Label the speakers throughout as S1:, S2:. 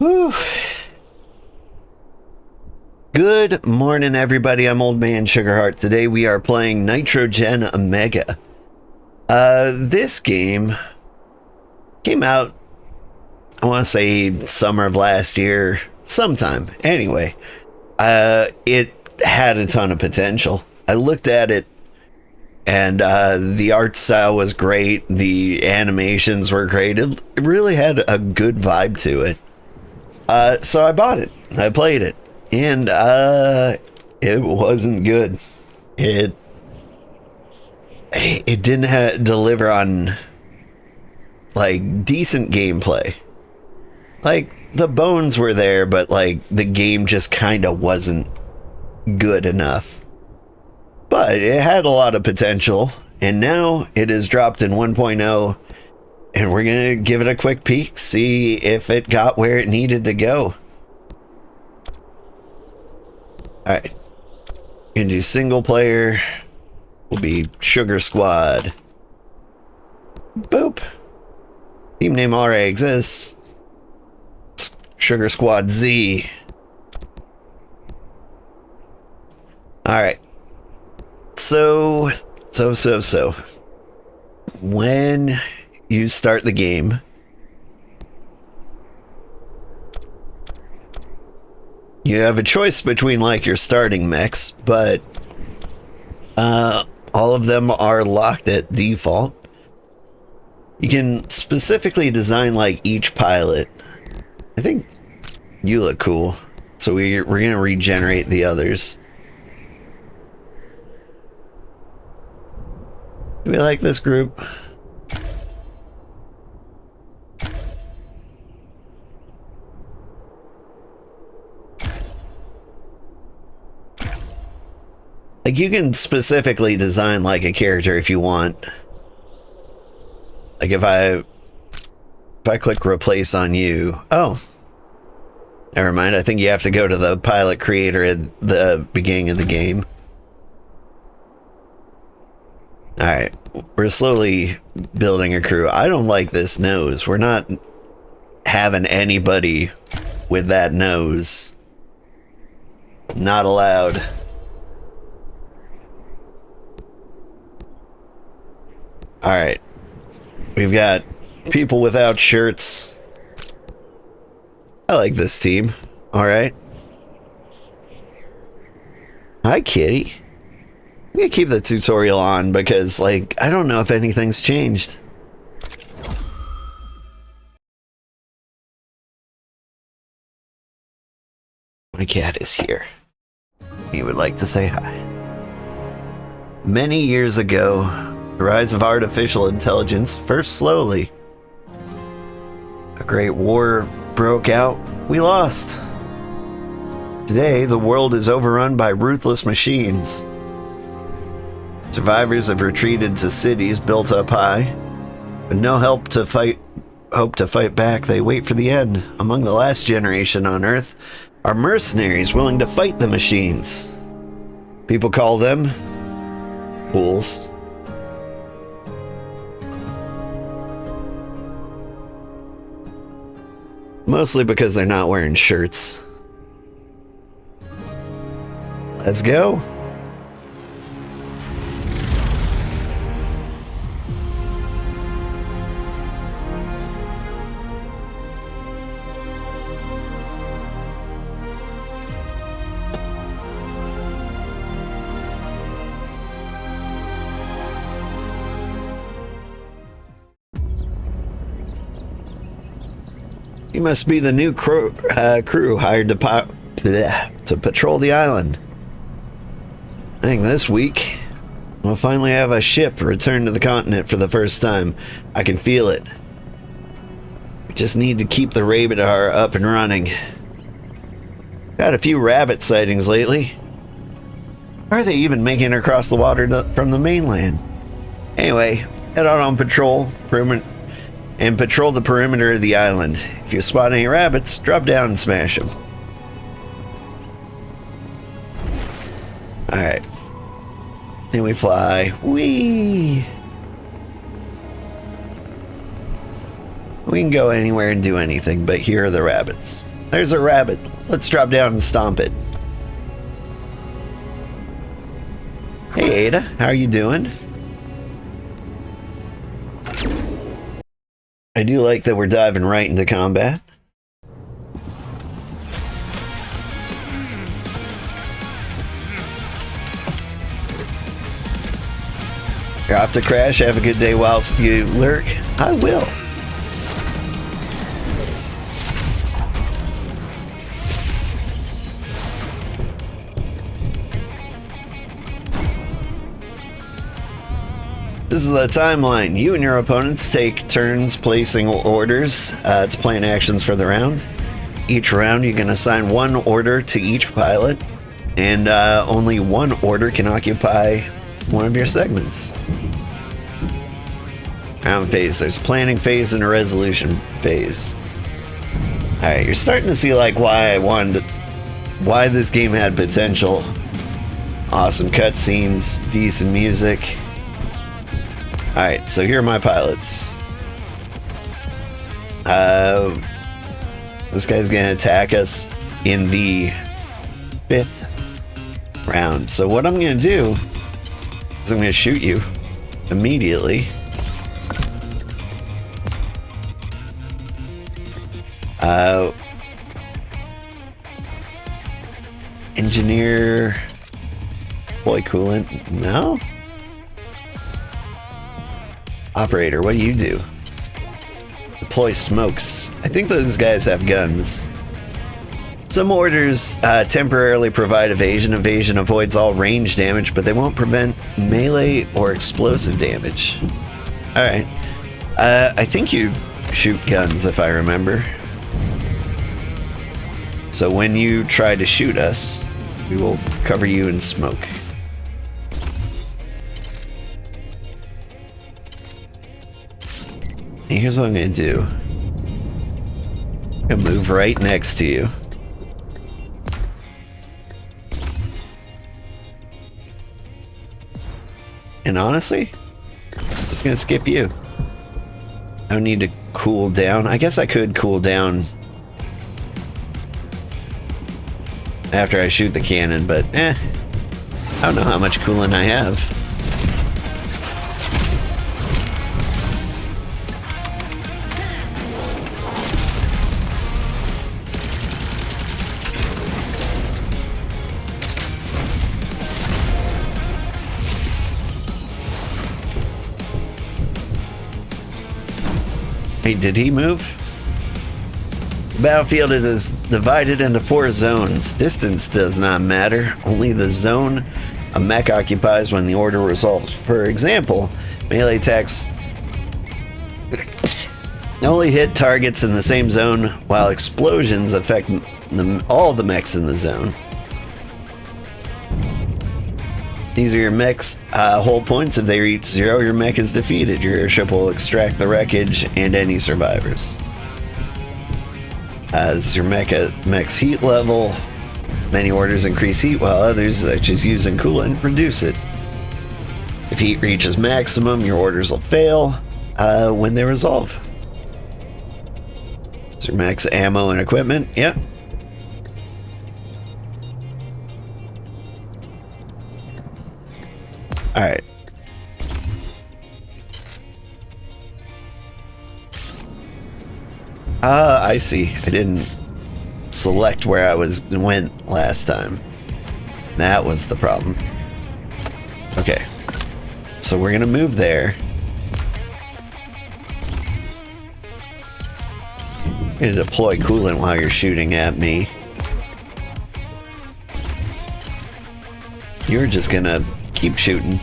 S1: Whew. Good morning, everybody. I'm Old Man Sugarheart. Today we are playing Nitro Gen Omega. This game came out, I want to say summer of last year, sometime. Anyway, it had a ton of potential. I looked at it, and the art style was great. The animations were great. It really had a good vibe to it. So I bought it. I played it. And it wasn't good. It didn't deliver on like decent gameplay. Like the bones were there, but like the game just kind of wasn't good enough. But it had a lot of potential, and now it is dropped in 1.0, and we're gonna give it a quick peek, see if it got where it needed to go. Alright, gonna do single player, will be Sugar Squad. Boop. Team name already exists. Sugar Squad Z. Alright. So. When you start the game, you have a choice between like your starting mechs, but all of them are locked at default. You can specifically design like each pilot. I think you look cool, so we're gonna regenerate the others. Do we like this group? Like, you can specifically design like a character if you want. Like if I click replace on you. Oh, never mind. I think you have to go to the pilot creator at the beginning of the game. Alright, we're slowly building a crew. I don't like this nose. We're not having anybody with that nose. Not allowed. Alright, we've got people without shirts. I like this team. Alright. Hi, kitty. I'm gonna keep the tutorial on because, like, I don't know if anything's changed. My cat is here. He would like to say hi. Many years ago, the rise of artificial intelligence, first slowly. A great war broke out. We lost. Today, the world is overrun by ruthless machines. Survivors have retreated to cities built up high, but no hope to fight back. They wait for the end. Among the last generation on Earth are mercenaries willing to fight the machines. People call them fools. Mostly because they're not wearing shirts. Let's go. You must be the new crew hired to patrol the island. I think this week we'll finally have a ship return to the continent for the first time. I can feel it. We just need to keep the radar up and running. Got a few rabbit sightings lately. Are they even making it across the water from the mainland? Anyway, head out on patrol and patrol the perimeter of the island. If you spot any rabbits, drop down and smash them. Alright. Then we fly. Whee! We can go anywhere and do anything, but here are the rabbits. There's a rabbit. Let's drop down and stomp it. Hey Ada, how are you doing? I do like that we're diving right into combat. You're off to crash. Have a good day whilst you lurk. I will. This is the timeline. You and your opponents take turns placing orders to plan actions for the round. Each round you can assign one order to each pilot, and only one order can occupy one of your segments. Round phase. There's a planning phase and a resolution phase. Alright, you're starting to see like why this game had potential. Awesome cutscenes, decent music. Alright, so here are my pilots. This guy's gonna attack us in the 5th round. So what I'm gonna do is I'm gonna shoot you immediately. Engineer, deploy coolant, no? Operator, what do you do? Deploy smokes. I think those guys have guns. Some orders temporarily provide evasion. Evasion avoids all range damage, but they won't prevent melee or explosive damage. Alright. I think you shoot guns, if I remember. So when you try to shoot us, we will cover you in smoke. And here's what I'm gonna do. I'm gonna move right next to you. And honestly, I'm just gonna skip you. I don't need to cool down. I guess I could cool down after I shoot the cannon, but I don't know how much coolant I have. Hey, did he move? The battlefield is divided into 4 zones. Distance does not matter, only the zone a mech occupies when the order resolves. For example, melee attacks only hit targets in the same zone, while explosions affect all the mechs in the zone. These are your mech's hold points. If they reach 0, your mech is defeated. Your airship will extract the wreckage and any survivors. As your mech's heat level, many orders increase heat, while others, such as using coolant, reduce it. If heat reaches maximum, your orders will fail when they resolve. So your mech's ammo and equipment, yeah. Alright. I see. I didn't select where I went last time. That was the problem. Okay. So we're gonna move there. I'm gonna deploy coolant while you're shooting at me. You're just gonna keep shooting.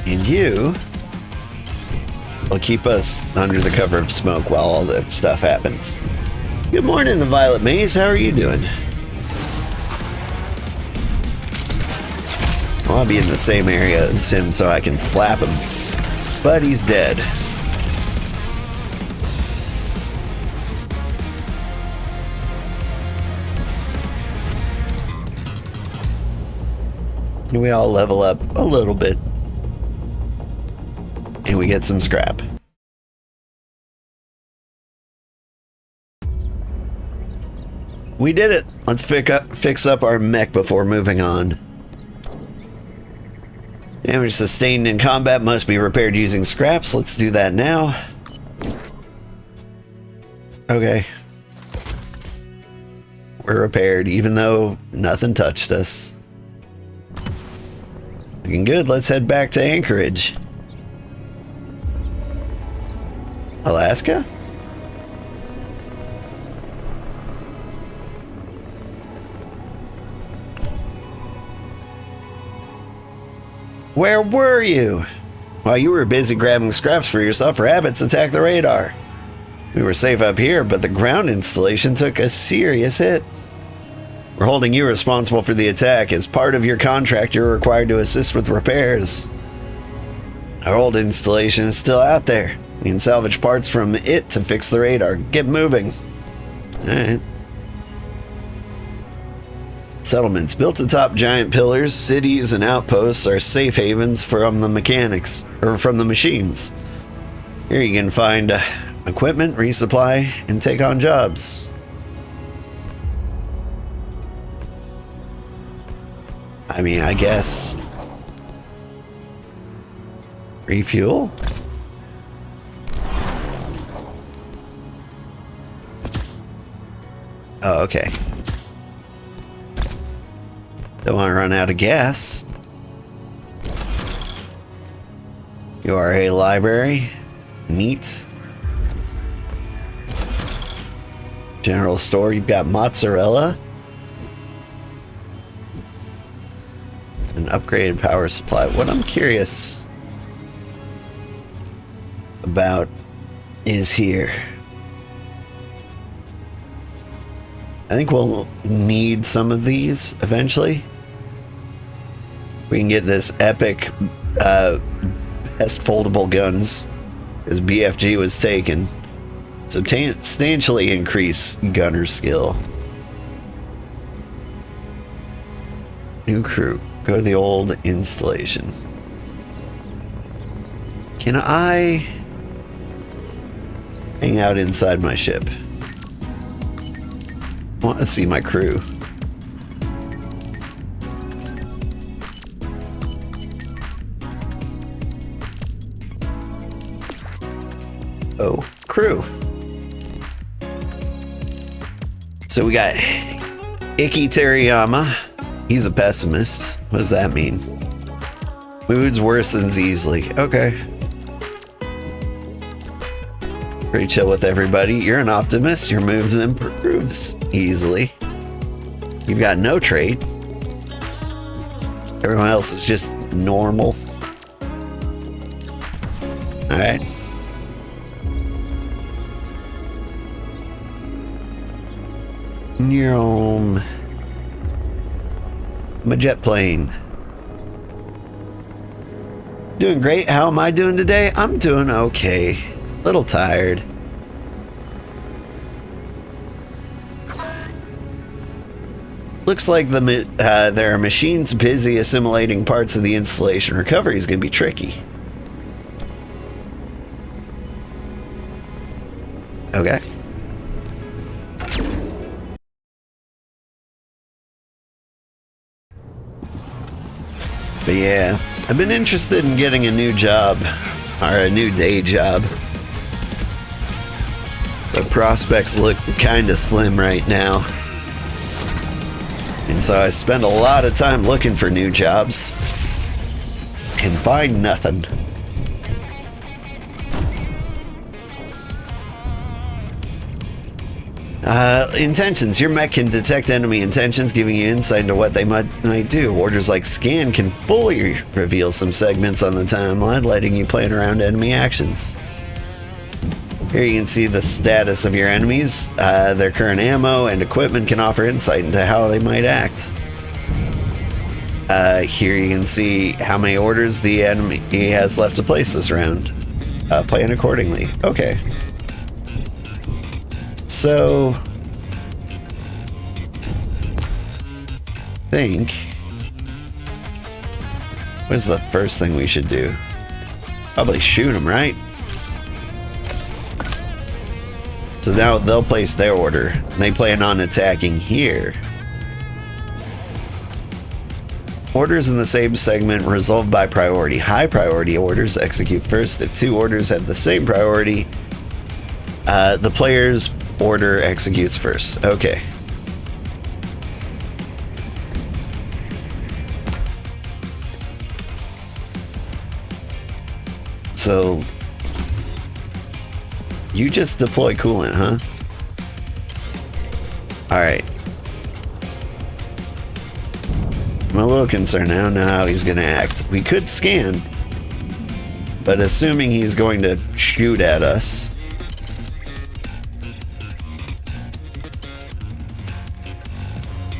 S1: And you will keep us under the cover of smoke while all that stuff happens. Good morning, the Violet Maze. How are you doing? I want to be in the same area as him so I can slap him. But he's dead. We all level up a little bit. And we get some scrap. We did it. Let's fix up our mech before moving on. Damage sustained in combat must be repaired using scraps. Let's do that now. Okay. We're repaired, even though nothing touched us. Looking good. Let's head back to Anchorage. Alaska? Where were you? While you were busy grabbing scraps for yourself, rabbits attacked the radar. We were safe up here, but the ground installation took a serious hit. We're holding you responsible for the attack. As part of your contract, you're required to assist with repairs. Our old installation is still out there. We can salvage parts from it to fix the radar. Get moving. Alright. Settlements built atop giant pillars, cities and outposts are safe havens from the mechanics, or from the machines. Here you can find equipment, resupply, and take on jobs. I mean, I guess. Refuel? Oh, okay. Don't want to run out of gas. You are a library. Neat. General store, you've got mozzarella. An upgraded power supply. What I'm curious about is here. I think we'll need some of these eventually. We can get this epic best foldable guns, because BFG was taken. Substantially increase gunner skill. New crew. Go to the old installation. Can I hang out inside my ship? I want to see my crew. Oh, crew. So we got Ikki Teriyama. He's a pessimist. What does that mean? Moods worsens easily. Okay. Pretty chill with everybody. You're an optimist. Your mood improves easily. You've got no trait. Everyone else is just normal. Alright. I'm a jet plane. Doing great. How am I doing today? I'm doing okay. Little tired. Looks like there are machines busy assimilating parts of the installation. Recovery is going to be tricky. Okay. But yeah, I've been interested in getting a new job, or a new day job. The prospects look kinda slim right now. And so I spend a lot of time looking for new jobs. And find nothing. Intentions. Your mech can detect enemy intentions, giving you insight into what they might do. Orders like scan can fully reveal some segments on the timeline, letting you plan around enemy actions. Here you can see the status of your enemies. Their current ammo and equipment can offer insight into how they might act. Here you can see how many orders the enemy has left to place this round. Plan accordingly. Okay. So, I think, what's the first thing we should do? Probably shoot him, right? So now they'll place their order. They plan on attacking here. Orders in the same segment resolved by priority. High priority orders execute first. If two orders have the same priority, the player's order executes first. Okay. So you just deploy coolant, huh? Alright. I'm a little concerned. I don't know how he's gonna act. We could scan, but assuming he's going to shoot at us,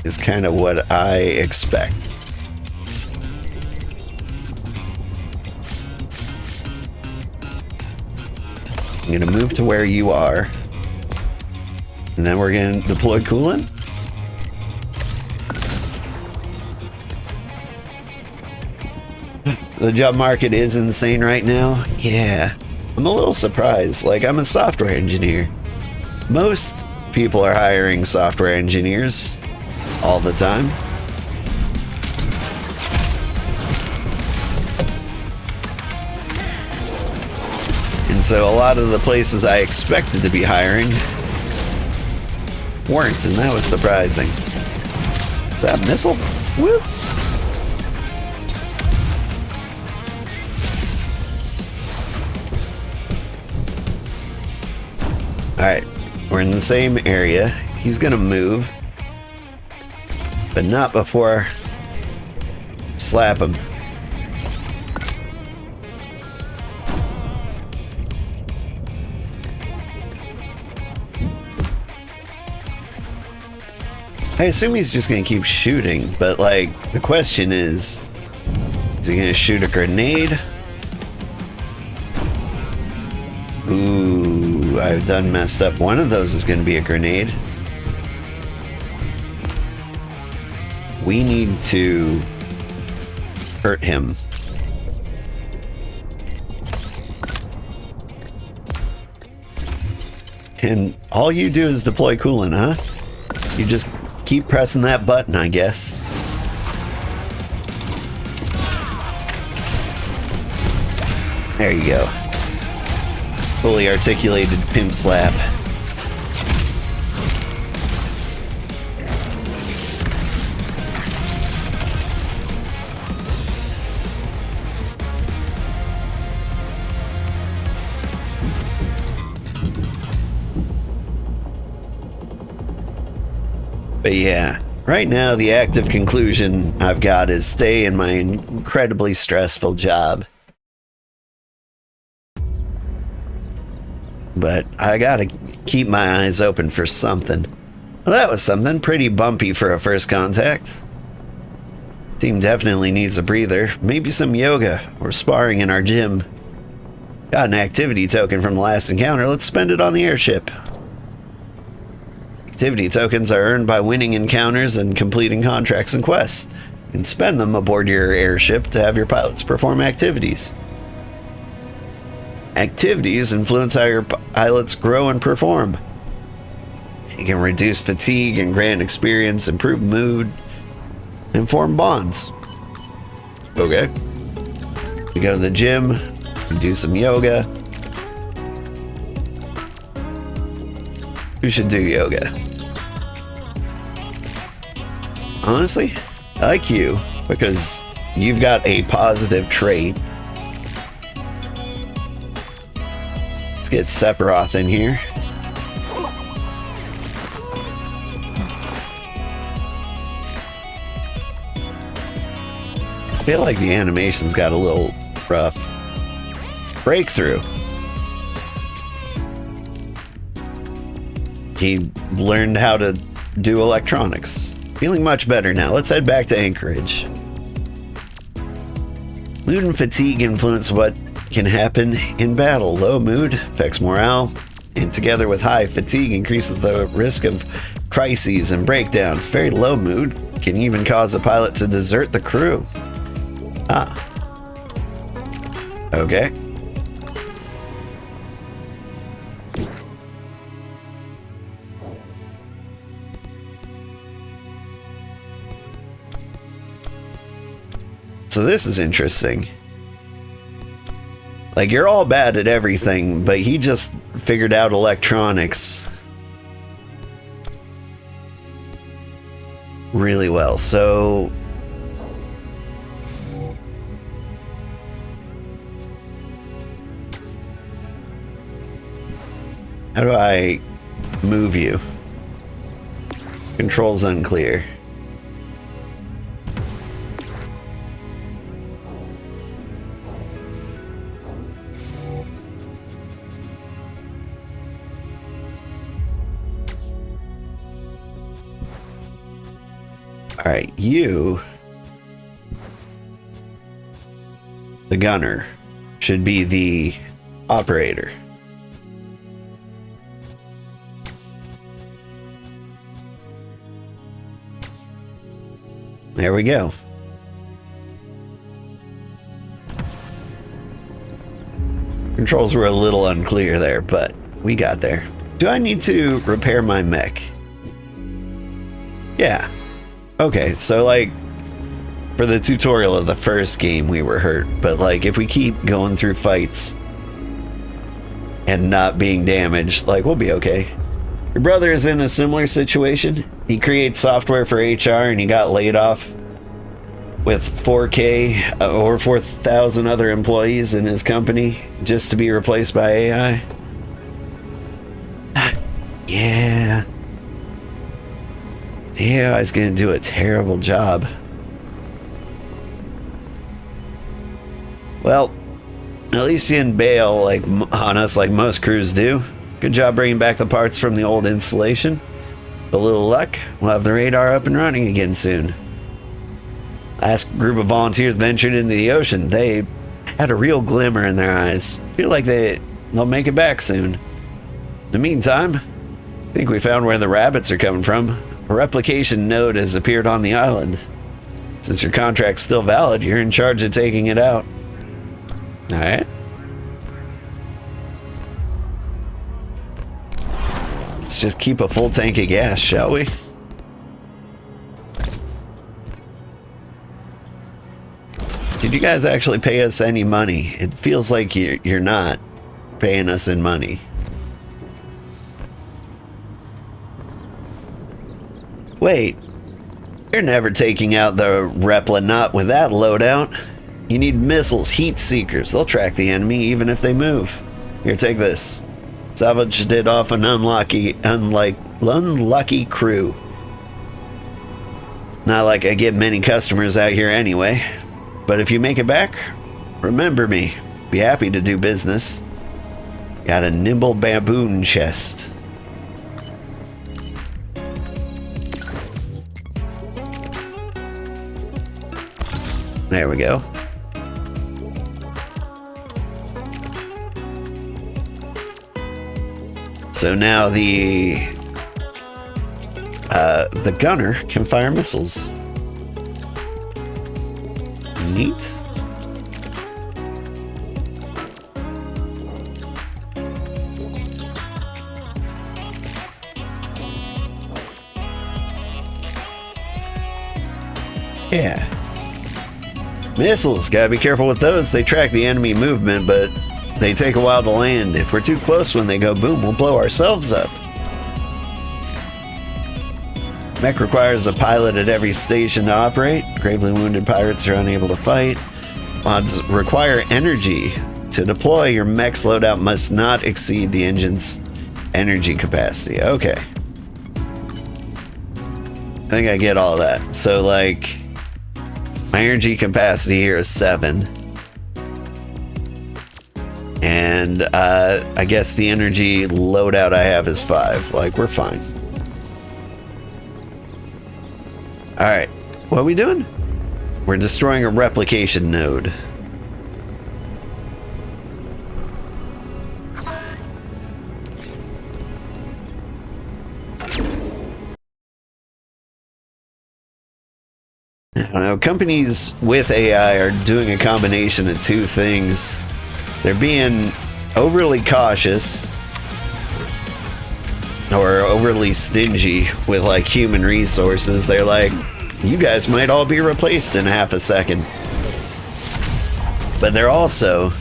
S1: is kind of what I expect. I'm gonna move to where you are, and then we're gonna deploy coolant. The job market is insane right now. Yeah, I'm a little surprised. Like, I'm a software engineer. Most people are hiring software engineers all the time. And so a lot of the places I expected to be hiring weren't, and that was surprising. Is that a missile? Woo! Alright, we're in the same area. He's gonna move, but not before I slap him. I assume he's just gonna keep shooting, but like, the question is he gonna shoot a grenade? Ooh, I've done messed up. One of those is gonna be a grenade. We need to hurt him. And all you do is deploy coolant, huh? You just keep pressing that button, I guess. There you go. Fully articulated pimp slap. But yeah, right now the active conclusion I've got is stay in my incredibly stressful job. But I gotta keep my eyes open for something. Well, that was something pretty bumpy for a first contact. Team definitely needs a breather. Maybe some yoga or sparring in our gym. Got an activity token from the last encounter. Let's spend it on the airship. Activity tokens are earned by winning encounters and completing contracts and quests. You can spend them aboard your airship to have your pilots perform activities. Activities influence how your pilots grow and perform. You can reduce fatigue and grant experience, improve mood, and form bonds. Okay. We go to the gym, we do some yoga. Who should do yoga? Honestly, I like you, because you've got a positive trait. Let's get Sephiroth in here. I feel like the animation's got a little rough. Breakthrough. He learned how to do electronics. Feeling much better now. Let's head back to Anchorage. Mood and fatigue influence what can happen in battle. Low mood affects morale, and together with high fatigue increases the risk of crises and breakdowns. Very low mood can even cause a pilot to desert the crew. Ah. Okay. So this is interesting. Like, you're all bad at everything, but he just figured out electronics really well. So how do I move you? Controls unclear. All right, you, the gunner, should be the operator. There we go. Controls were a little unclear there, but we got there. Do I need to repair my mech? Yeah. Okay, so like, for the tutorial of the first game we were hurt, but like if we keep going through fights and not being damaged, like we'll be okay. Your brother is in a similar situation. He creates software for HR and he got laid off with 4K or 4,000 other employees in his company just to be replaced by AI. Yeah. The AI is going to do a terrible job. Well, at least you didn't bail like on us like most crews do. Good job bringing back the parts from the old installation. With a little luck, we'll have the radar up and running again soon. Last group of volunteers ventured into the ocean. They had a real glimmer in their eyes. Feel like they'll make it back soon. In the meantime, I think we found where the rabbits are coming from. A replication node has appeared on the island. Since your contract's still valid, you're in charge of taking it out. Alright. Let's just keep a full tank of gas, shall we? Did you guys actually pay us any money? It feels like you're not paying us in money. Wait, you're never taking out the Repla, not with that loadout. You need missiles, heat seekers. They'll track the enemy even if they move. Here, take this. Salvaged it off an unlucky crew. Not like I get many customers out here anyway. But if you make it back, remember me. Be happy to do business. Got a nimble baboon chest. There we go. So now the gunner can fire missiles. Neat. Yeah. Missiles, gotta be careful with those. They track the enemy movement, but they take a while to land. If we're too close when they go boom, we'll blow ourselves up. Mech requires a pilot at every station to operate. Gravely wounded pirates are unable to fight. Mods require energy. To deploy, your mech's loadout must not exceed the engine's energy capacity. Okay. I think I get all that. So, like, my energy capacity here is 7. And I guess the energy loadout I have is 5. Like, we're fine. Alright, what are we doing? We're destroying a replication node. I don't know, companies with AI are doing a combination of two things. They're being overly cautious or overly stingy with like human resources. They're like, you guys might all be replaced in half a second. But they're also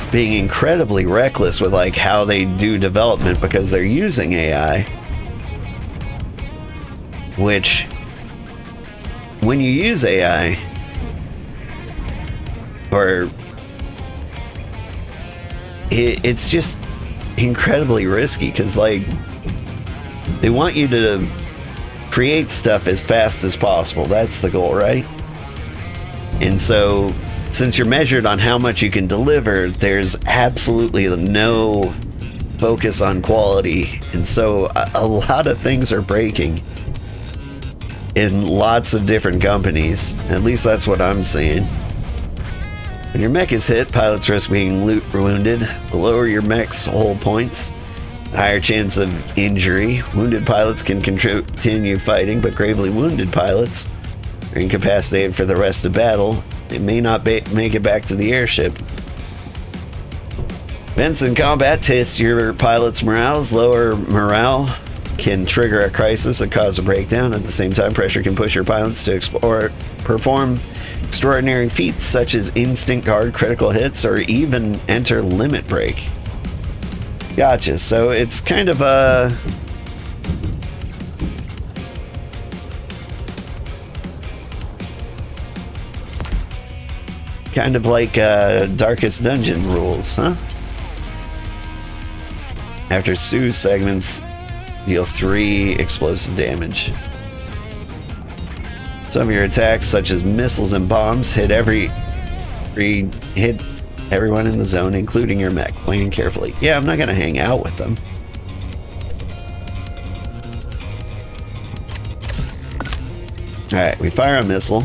S1: being incredibly reckless with like how they do development because they're using AI, which when you use AI or it's just incredibly risky because like they want you to create stuff as fast as possible. That's the goal, right? And so since you're measured on how much you can deliver, there's absolutely no focus on quality. And so a lot of things are breaking in lots of different companies. At least that's what I'm seeing. When your mech is hit, pilots risk being wounded. The lower your mech's hull points, the higher chance of injury. Wounded pilots can continue fighting, but gravely wounded pilots are incapacitated for the rest of battle. It may not make it back to the airship. Events in combat test your pilot's morale. Lower morale can trigger a crisis and cause a breakdown. At the same time, pressure can push your pilots to perform extraordinary feats such as instant guard, critical hits, or even enter limit break. Gotcha. So it's kind of a... kind of like Darkest Dungeon rules, huh? After Sue segments, deal 3 explosive damage. Some of your attacks, such as missiles and bombs, hit everyone in the zone, including your mech. Plan carefully. Yeah, I'm not gonna hang out with them. Alright, we fire a missile.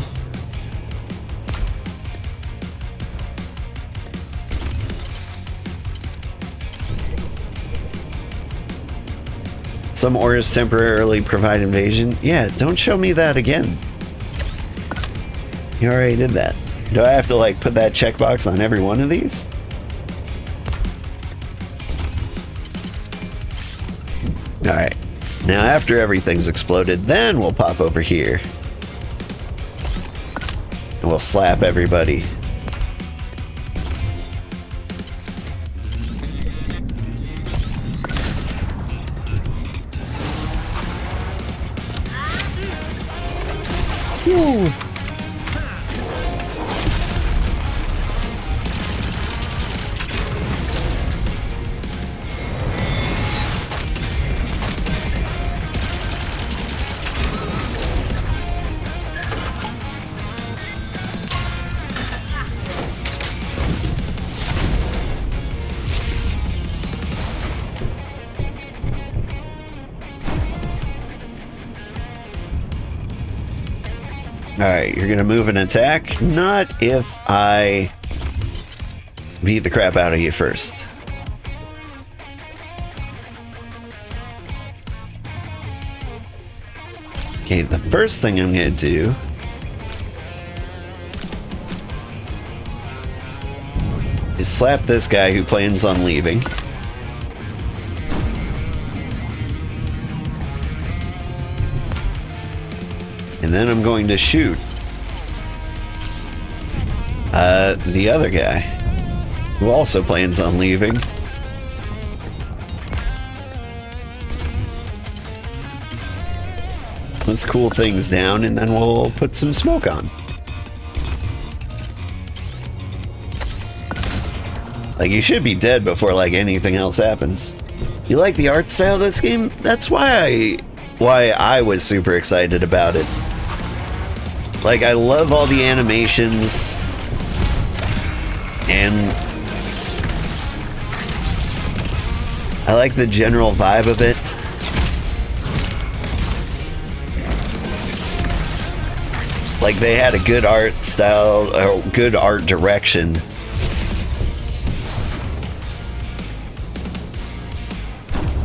S1: Some ores temporarily provide invasion. Yeah, don't show me that again. You already did that. Do I have to like put that checkbox on every one of these? Alright. Now after everything's exploded, then we'll pop over here. And we'll slap everybody. Whew. Alright, you're gonna move and attack? Not if I beat the crap out of you first. Okay, the first thing I'm gonna do is slap this guy who plans on leaving. And then I'm going to shoot the other guy who also plans on leaving. Let's cool things down and then we'll put some smoke on. Like, you should be dead before like anything else happens. You like the art style of this game? That's why I was super excited about it. Like, I love all the animations, and I like the general vibe of it. Like, they had a good art style, or good art direction.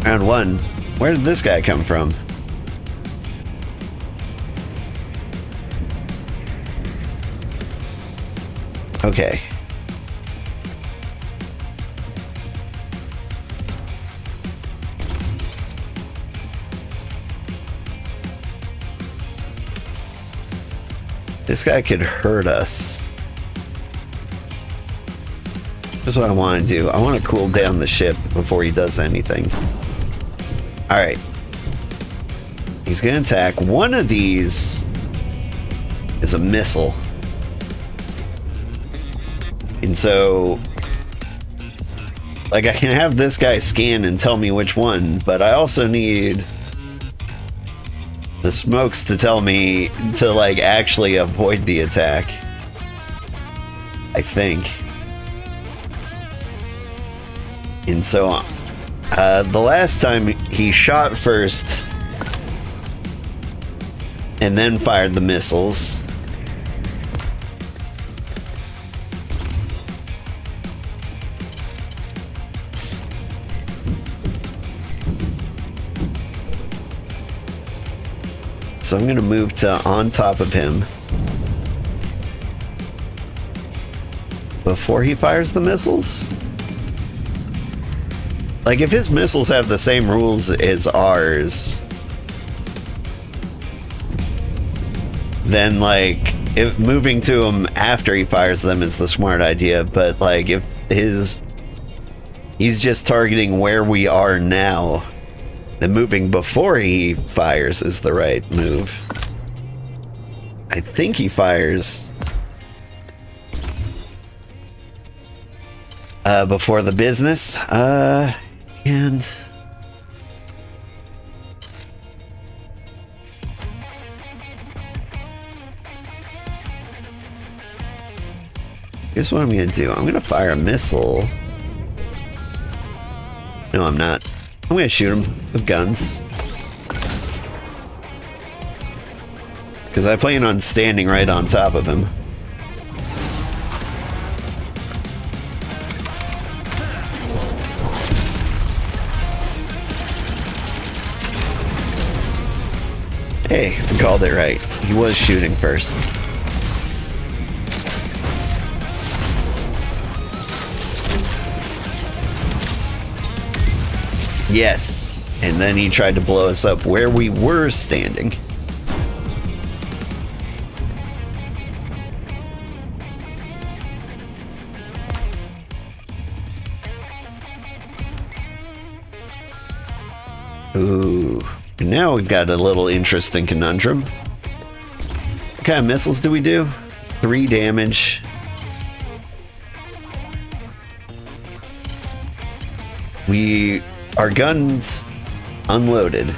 S1: Round 1. Where did this guy come from? Okay. This guy could hurt us. Here's what I want to do. I want to cool down the ship before he does anything. Alright. He's going to attack. One of these is a missile. And so, like, I can have this guy scan and tell me which one, but I also need the smokes to tell me to, like, actually avoid the attack. I think. And so, the last time he shot first and then fired the missiles. So I'm going to move to on top of him before he fires the missiles. Like, if his missiles have the same rules as ours, then, like, if moving to him after he fires them is the smart idea. But, like, if he's just targeting where we are now, then moving before he fires is the right move. I think he fires before the business. And here's what I'm gonna do. I'm gonna fire a missile. No, I'm not. I'm gonna shoot him with guns. Because I plan on standing right on top of him. Hey, we called it right. He was shooting first. Yes, and then he tried to blow us up where we were standing. Ooh, and now we've got a little interesting conundrum. What kind of missiles do we do? 3 damage. Our guns unloaded.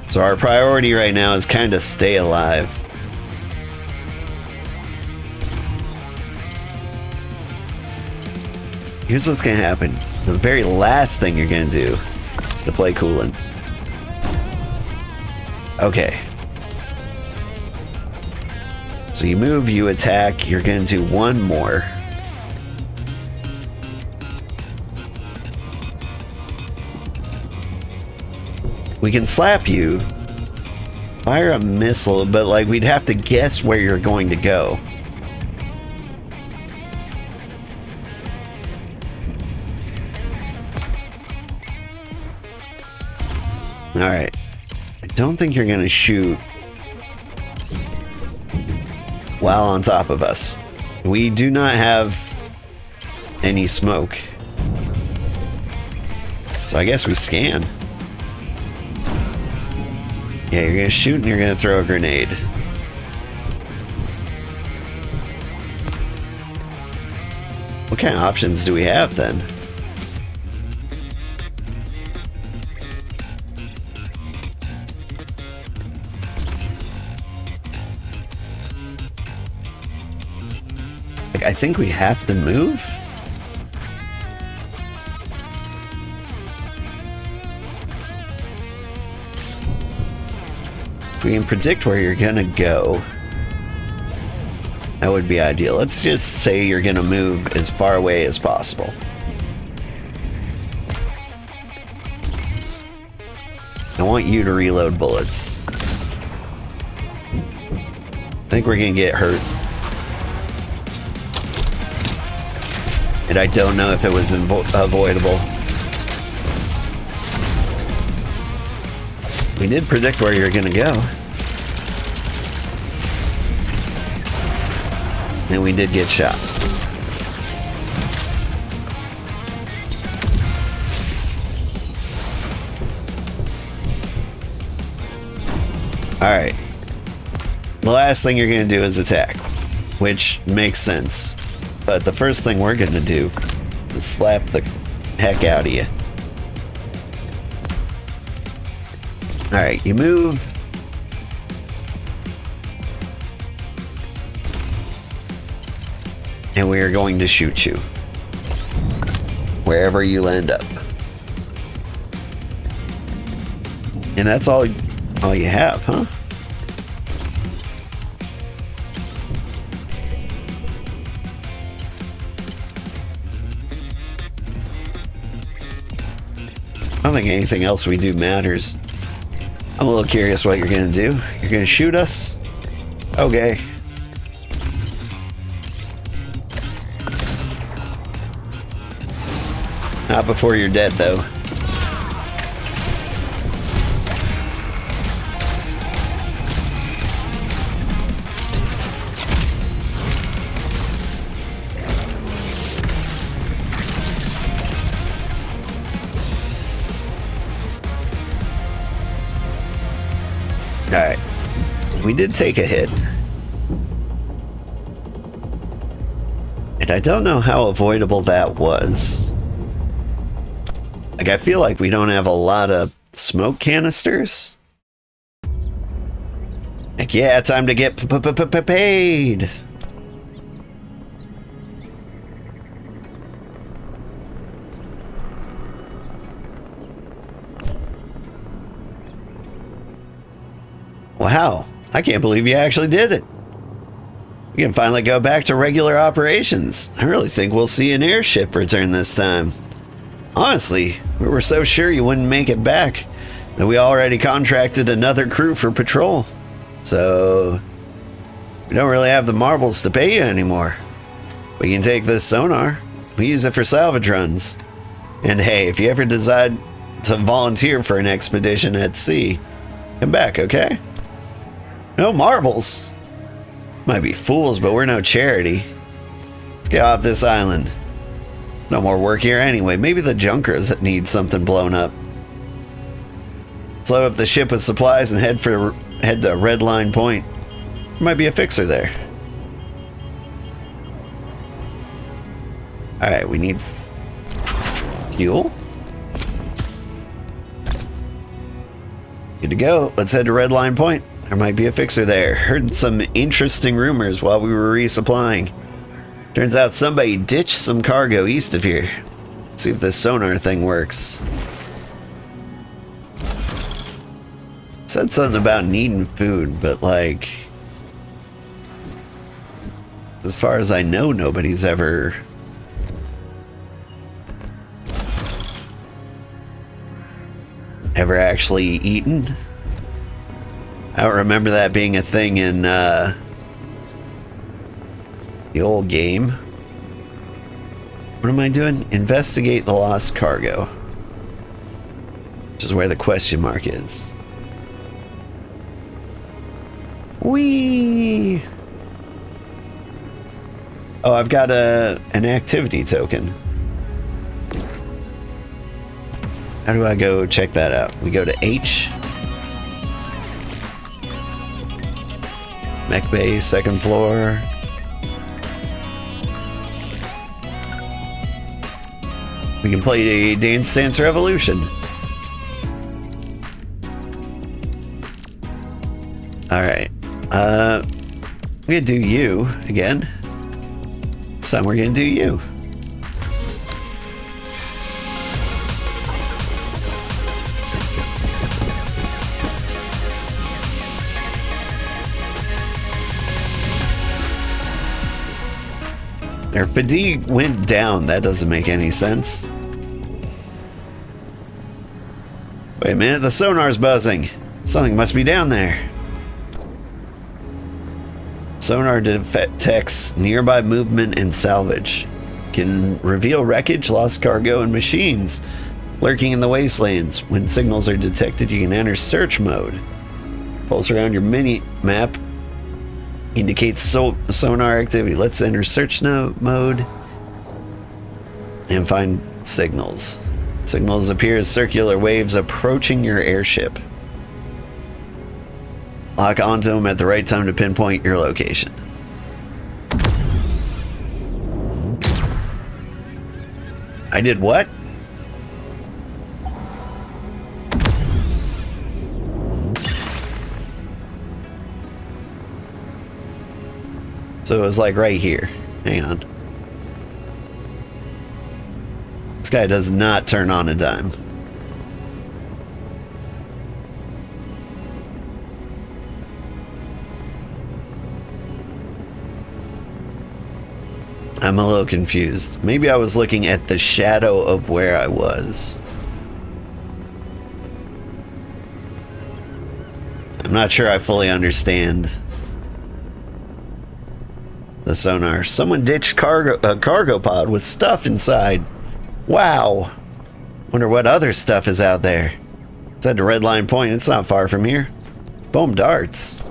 S1: So our priority right now is kind of stay alive. Here's what's gonna happen. The very last thing you're gonna do is to play coolant. Okay. So you move, you attack, you're gonna do one more. We can slap you, fire a missile, but like we'd have to guess where you're going to go. Alright. I don't think you're gonna shoot while on top of us. We do not have any smoke. So I guess we scan. Yeah, you're gonna shoot and you're gonna throw a grenade. What kind of options do we have then? Like, I think we have to move? If we can predict where you're gonna go, that would be ideal. Let's just say you're gonna move as far away as possible. I want you to reload bullets. I think we're gonna get hurt. And I don't know if it was avoidable. We did predict where you're gonna go. And we did get shot. Alright. The last thing you're going to do is attack, which makes sense. But the first thing we're going to do is slap the heck out of you. Alright, you move. And we are going to shoot you. Wherever you end up. And that's all you have, huh? I don't think anything else we do matters. I'm a little curious what you're gonna do. You're gonna shoot us? Okay. Not before you're dead, though. Alright. We did take a hit. And I don't know how avoidable that was. Like, I feel like we don't have a lot of smoke canisters. Like, yeah, time to get paid. Wow, I can't believe you actually did it. We can finally go back to regular operations. I really think we'll see an airship return this time. Honestly, we were so sure you wouldn't make it back that we already contracted another crew for patrol. So, we don't really have the marbles to pay you anymore. We can take this sonar. We use it for salvage runs. And hey, if you ever decide to volunteer for an expedition at sea, come back, okay? No marbles. Might be fools, but we're no charity. Let's get off this island. No more work here anyway. Maybe the junkers need something blown up. Let's load up the ship with supplies and head to Red Line Point. There might be a fixer there. Alright, we need fuel. Good to go. Let's head to Red Line Point. There might be a fixer there. Heard some interesting rumors while we were resupplying. Turns out somebody ditched some cargo east of here. Let's see if this sonar thing works. Said something about needing food, but like, as far as I know, nobody's ever actually eaten. I don't remember that being a thing in the old game. What am I doing? Investigate the lost cargo. Which is where the question mark is. Whee! Oh, I've got an activity token. How do I go check that out? We go to H. Mech Bay, second floor. We can play Dance Dance Revolution. Alright. We're gonna do you again. This time we're gonna do you. Their fatigue went down. That doesn't make any sense. Wait a minute, the sonar's buzzing. Something must be down there. Sonar detects nearby movement and salvage. Can reveal wreckage, lost cargo, and machines lurking in the wastelands. When signals are detected, you can enter search mode. Pulse around your mini-map indicates sonar activity. Let's enter search mode and find signals. Signals appear as circular waves approaching your airship. Lock onto them at the right time to pinpoint your location. I did what? So it was like right here. Hang on. This guy does not turn on a dime. I'm a little confused. Maybe I was looking at the shadow of where I was. I'm not sure I fully understand the sonar. Someone ditched a cargo pod with stuff inside. Wow. Wonder what other stuff is out there. It's at the Red Line Point. It's not far from here. Boom darts.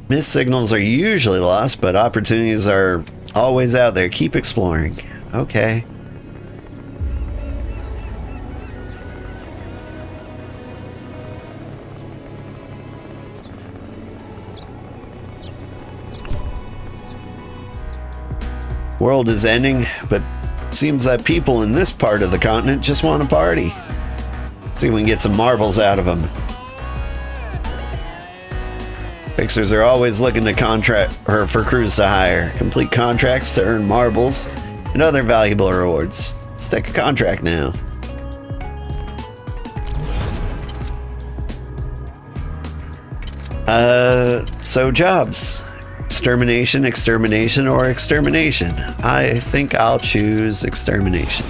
S1: Missed signals are usually lost, but opportunities are always out there. Keep exploring. Okay. World is ending, but seems that people in this part of the continent just want to party. See if we can get some marbles out of them. Fixers are always looking to contract or for crews to hire. Complete contracts to earn marbles and other valuable rewards. Let's take a contract now. So jobs. Extermination, extermination, or extermination. I think I'll choose extermination.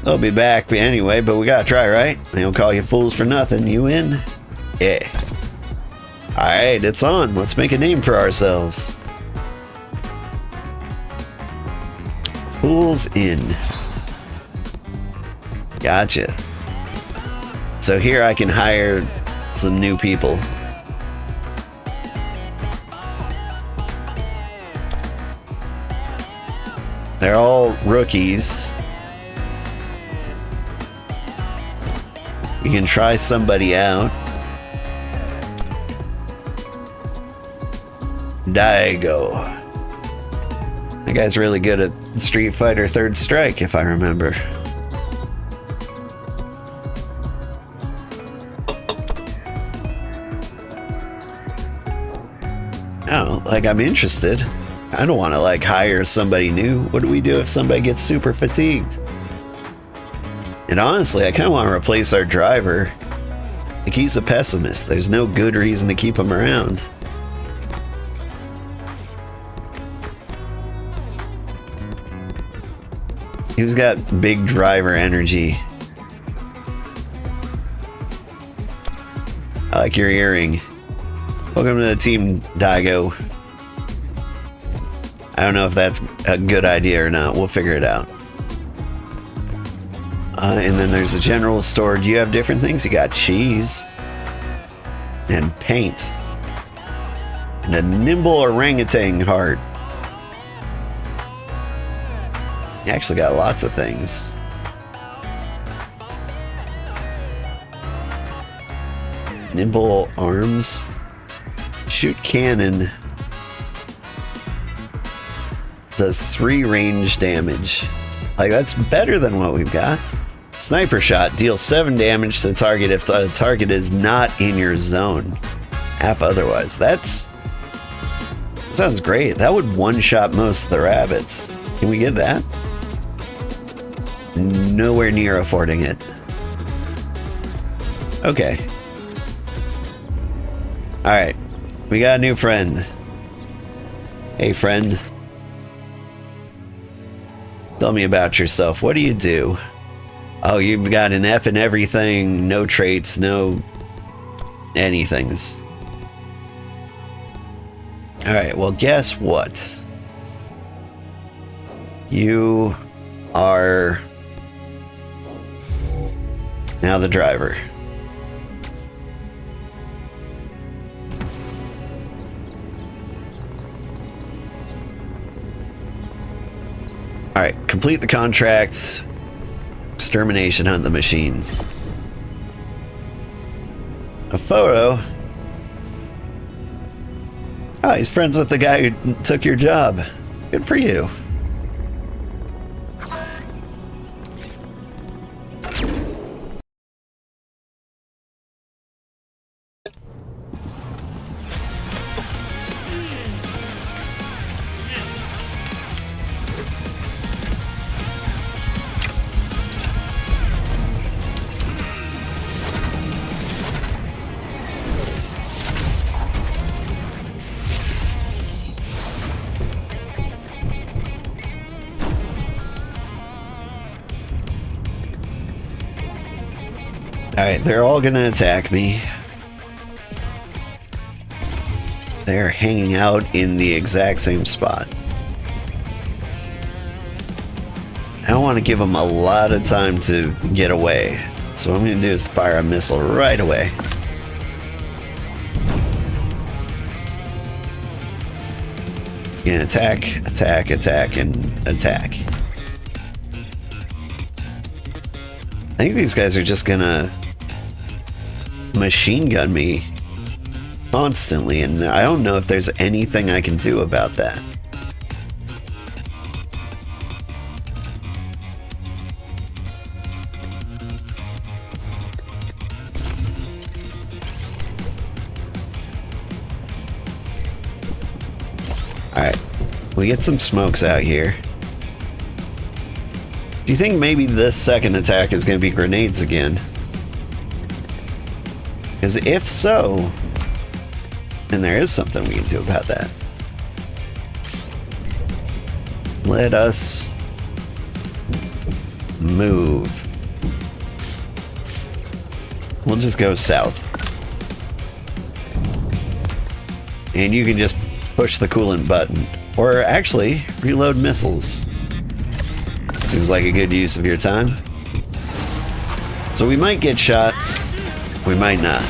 S1: They'll be back anyway, but we gotta try, right? They don't call you fools for nothing. You in? Yeah. Alright, it's on. Let's make a name for ourselves. Fools in. Gotcha. So here I can hire some new people. They're all rookies. You can try somebody out. Daigo. That guy's really good at Street Fighter Third Strike, if I remember. Oh, like I'm interested. I don't want to like hire somebody new. What do we do if somebody gets super fatigued? And honestly, I kind of want to replace our driver. Like he's a pessimist. There's no good reason to keep him around. He's got big driver energy. I like your earring. Welcome to the team, Daigo. I don't know if that's a good idea or not. We'll figure it out. And then there's the general store. Do you have different things? You got cheese and paint and a nimble orangutan heart. You actually got lots of things. Nimble arms. Shoot cannon. Does 3 range damage. Like that's better than what we've got. Sniper shot deals 7 damage to the target if the target is not in your zone. Half otherwise. That sounds great. That would one-shot most of the rabbits. Can we get that? Nowhere near affording it. Okay. Alright. We got a new friend. Hey, friend. Tell me about yourself. What do you do? Oh, you've got an F in everything. No traits, no anythings. Alright, well, guess what? You are now the driver. Alright, complete the contract. extermination hunt the machines. A photo? Oh, he's friends with the guy who took your job. Good for you. Alright, they're all gonna attack me. They're hanging out in the exact same spot. I don't want to give them a lot of time to get away. So what I'm gonna do is fire a missile right away. Gonna attack, attack, attack, and attack. I think these guys are just gonna machine gun me constantly, and I don't know if there's anything I can do about that. Alright, we get some smokes out here. Do you think maybe this second attack is going to be grenades again? Because if so, then there is something we can do about that. Let us move. We'll just go south. And you can just push the coolant button. Or actually, reload missiles. Seems like a good use of your time. So we might get shot. We might not.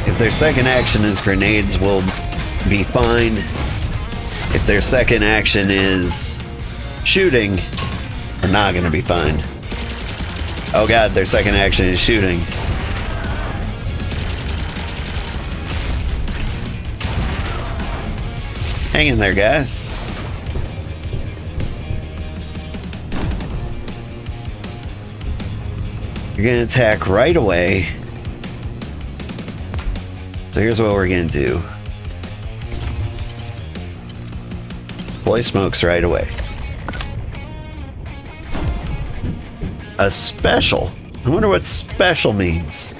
S1: If their second action is grenades, we'll be fine. If their second action is shooting, we're not gonna be fine. Oh god, their second action is shooting. Hang in there, guys. You're gonna attack right away. So here's what we're gonna do. Deploy smokes right away. A special? I wonder what special means.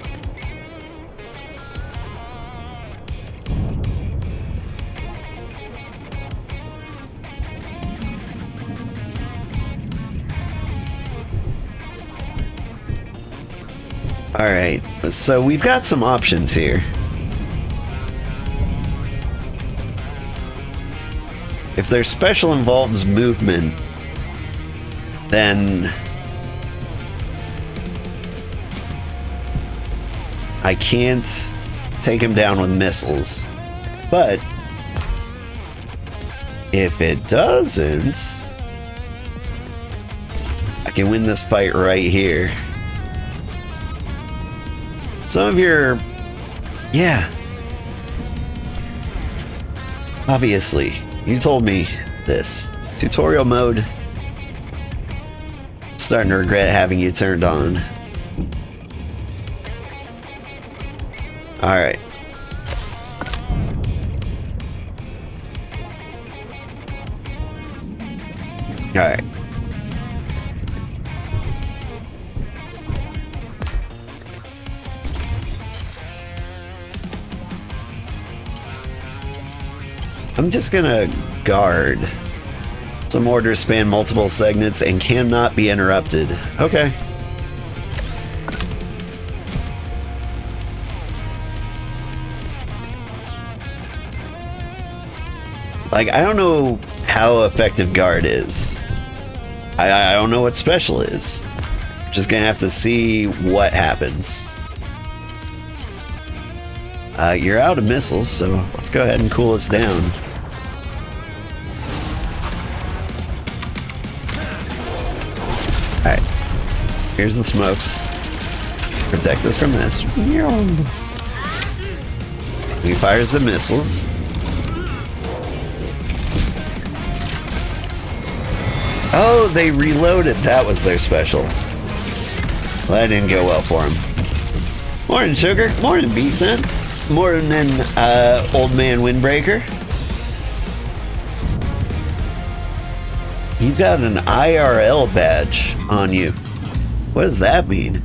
S1: Alright, so we've got some options here. If their special involves movement, then I can't take him down with missiles. But if it doesn't, I can win this fight right here. Some of your... yeah. Obviously. You told me this. Tutorial mode. Starting to regret having you turned on. Alright. Alright. I'm just gonna guard. Some orders span multiple segments and cannot be interrupted. Okay. Like, I don't know how effective guard is. I don't know what special is. Just gonna have to see what happens. You're out of missiles, so let's go ahead and cool us down. Alright. Here's the smokes. Protect us from this. He fires the missiles. Oh, they reloaded. That was their special. Well, that didn't go well for him. Morning, Sugar. Morning, B-Cent. Morning, Old Man Windbreaker. You've got an IRL badge on you. What does that mean?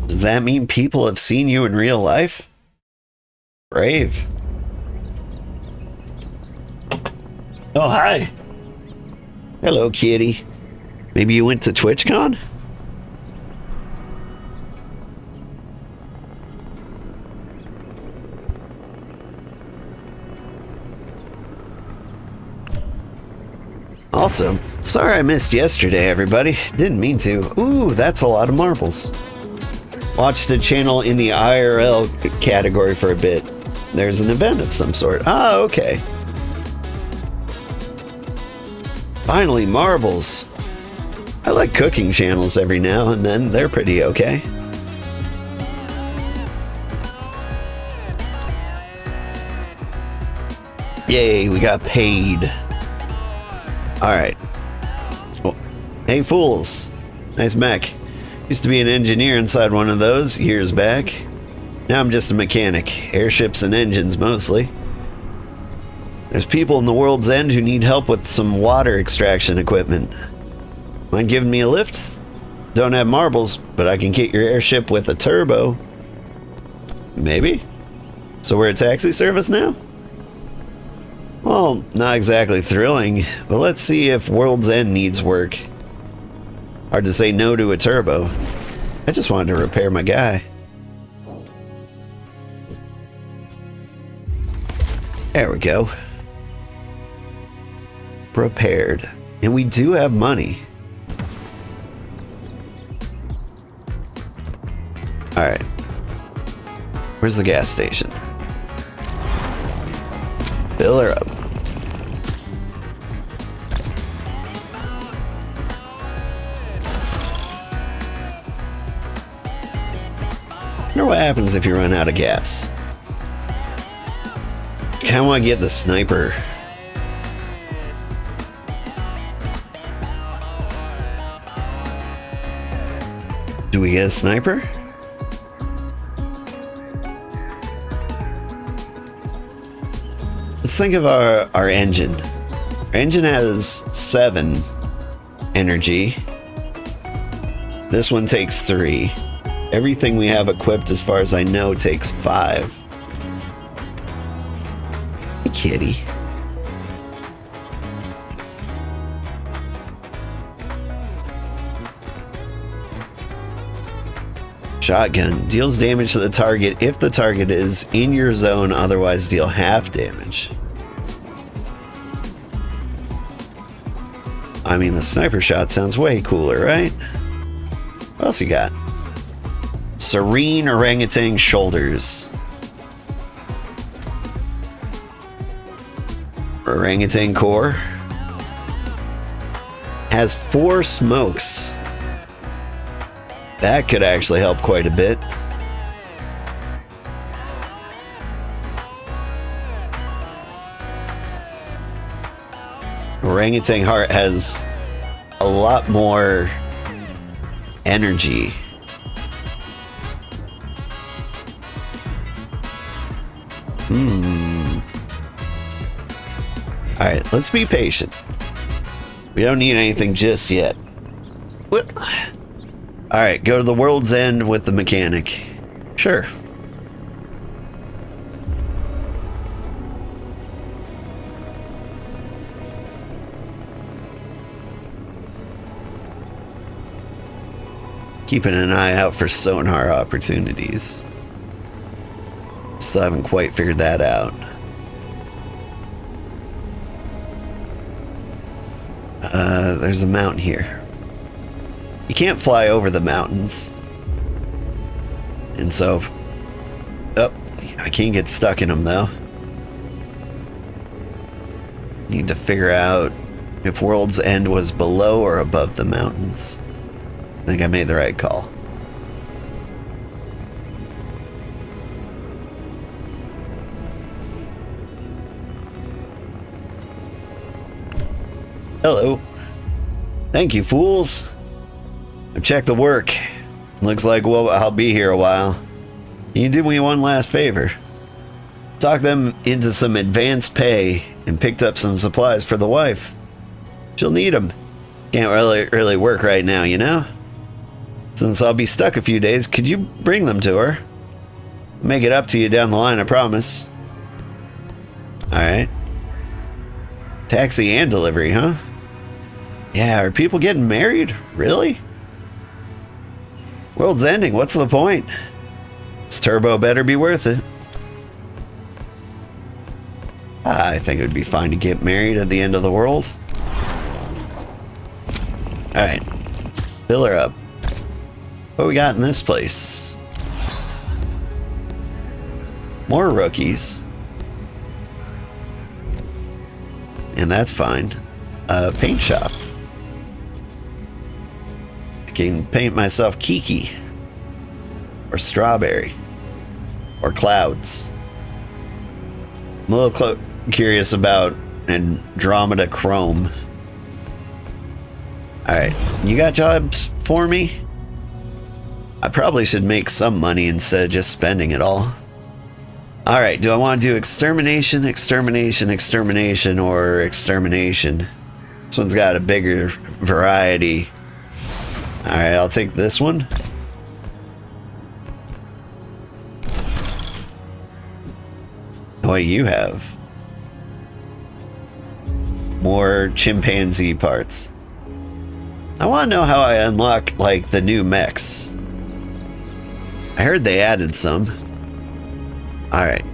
S1: Does that mean people have seen you in real life? Brave. Oh, hi. Hello, kitty. Maybe you went to TwitchCon? Also, sorry I missed yesterday, everybody. Didn't mean to. Ooh, that's a lot of marbles. Watched a channel in the IRL category for a bit. There's an event of some sort. Ah, okay. Finally, marbles. I like cooking channels every now and then. They're pretty okay. Yay, we got paid. Alright. Well, hey, fools. Nice mech. Used to be an engineer inside one of those years back. Now I'm just a mechanic. Airships and engines, mostly. There's people in the world's end who need help with some water extraction equipment. Mind giving me a lift? Don't have marbles, but I can get your airship with a turbo. Maybe? So we're a taxi service now? Well, not exactly thrilling, but let's see if World's End needs work. Hard to say no to a turbo. I just wanted to repair my guy. There we go. Repaired. And we do have money. Alright. Where's the gas station? Fill her up. I wonder what happens if you run out of gas. I kinda wanna get the sniper. Do we get a sniper? Let's think of our engine. Our engine has 7 energy. This one takes 3. Everything we have equipped, as far as I know, takes 5. Hey, kitty. Shotgun. Deals damage to the target if the target is in your zone, otherwise deal half damage. I mean, the sniper shot sounds way cooler, right? What else you got? Serene orangutan shoulders. Orangutan core. Has 4 smokes. That could actually help quite a bit. Orangutan heart has a lot more energy. Alright, let's be patient. We don't need anything just yet. What? Alright, go to the World's End with the mechanic. Sure. Keeping an eye out for sonar opportunities. Still haven't quite figured that out. There's a mount here. You can't fly over the mountains. And so... Oh, I can't get stuck in them, though. Need to figure out if World's End was below or above the mountains. I think I made the right call. Hello. Thank you, fools. I've checked the work. Looks like I'll be here a while. You did me one last favor. Talked them into some advance pay and picked up some supplies for the wife. She'll need them. Can't really work right now, you know? Since I'll be stuck a few days, could you bring them to her? Make it up to you down the line, I promise. Alright. Taxi and delivery, huh? Yeah, are people getting married? Really? World's ending, what's the point? This turbo better be worth it. I think it would be fine to get married at the end of the world. Alright. Fill her up. What we got in this place? More rookies. And that's fine. Paint shop. I can paint myself Kiki. Or Strawberry. Or Clouds. I'm a little curious about Andromeda Chrome. Alright, you got jobs for me? I probably should make some money instead of just spending it all. Alright, do I want to do extermination, extermination, extermination, or extermination? This one's got a bigger variety. Alright, I'll take this one. What do you have? More chimpanzee parts. I want to know how I unlock, like, the new mechs. I heard they added some. Alright.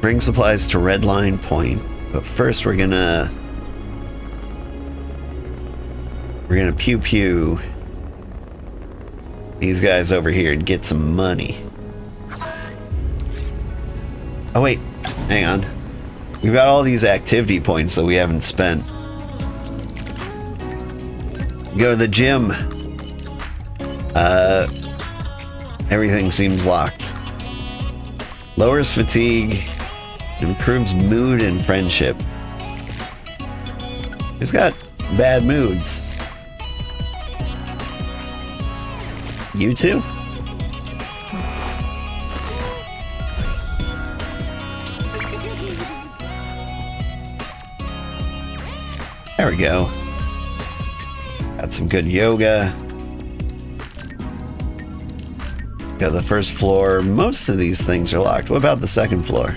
S1: Bring supplies to Redline Point. But first we're gonna pew pew these guys over here and get some money. Oh wait, hang on. We've got all these activity points that we haven't spent. Go to the gym. Everything seems locked. Lowers fatigue. Improves mood and friendship. He's got bad moods. You too? There we go. Got some good yoga. Got the first floor. Most of these things are locked. What about the second floor?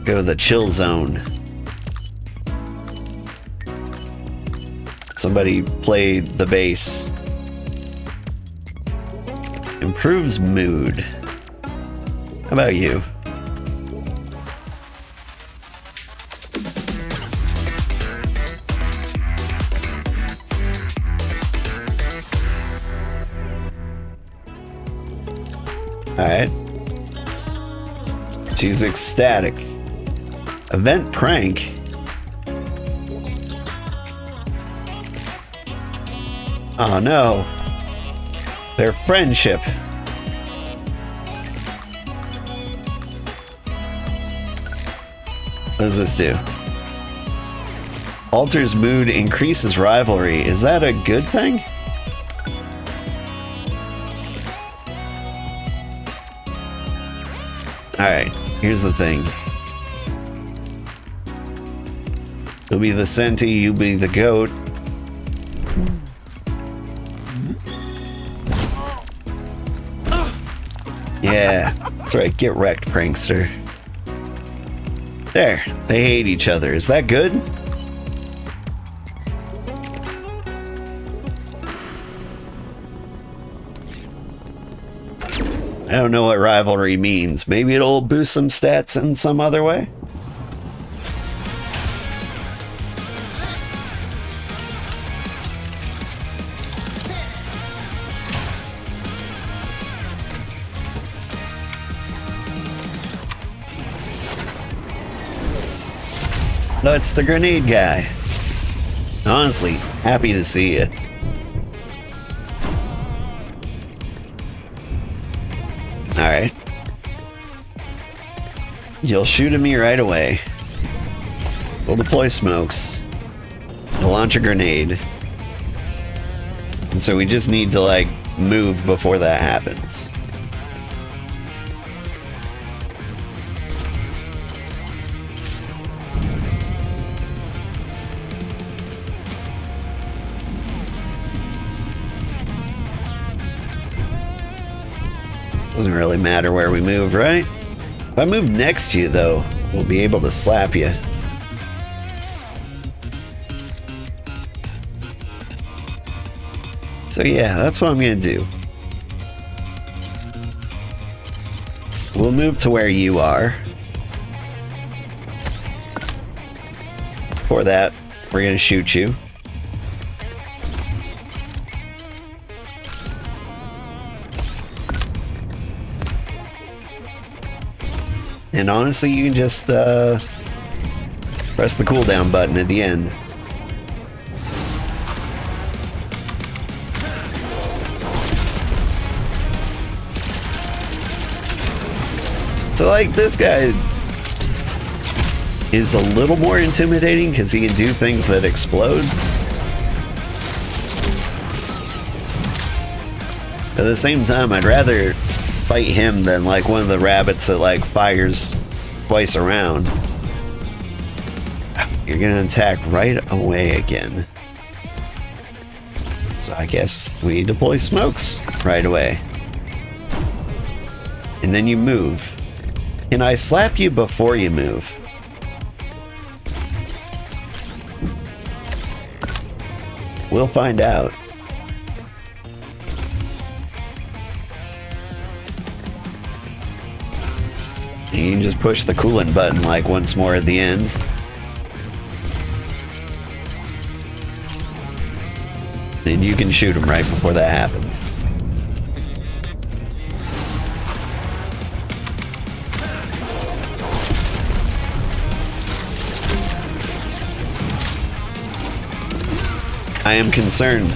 S1: Go to the chill zone. Somebody play the bass. Improves mood. How about you? Alright. She's ecstatic. Event prank. Oh no. Their friendship. What does this do? Alters mood, increases rivalry. Is that a good thing? Alright, here's the thing. You'll be the Senti, you be the goat. Yeah, that's right, get wrecked, prankster. There, they hate each other. Is that good? I don't know what rivalry means. Maybe it'll boost some stats in some other way? No, it's the grenade guy. Honestly, happy to see you. Alright. You'll shoot at me right away. We'll deploy smokes. We'll launch a grenade. And so we just need to, like, move before that happens. Doesn't really matter where we move, right? If I move next to you, though, we'll be able to slap you. So yeah, that's what I'm gonna do. We'll move to where you are. For that, we're gonna shoot you. And honestly, you can just press the cooldown button at the end. So like, this guy is a little more intimidating because he can do things that explodes. At the same time, I'd rather fight him than like one of the rabbits that like fires twice around. You're gonna attack right away again. So I guess we deploy smokes right away. And then you move. Can I slap you before you move? We'll find out. You can just push the coolant button like once more at the end. And you can shoot him right before that happens. I am concerned.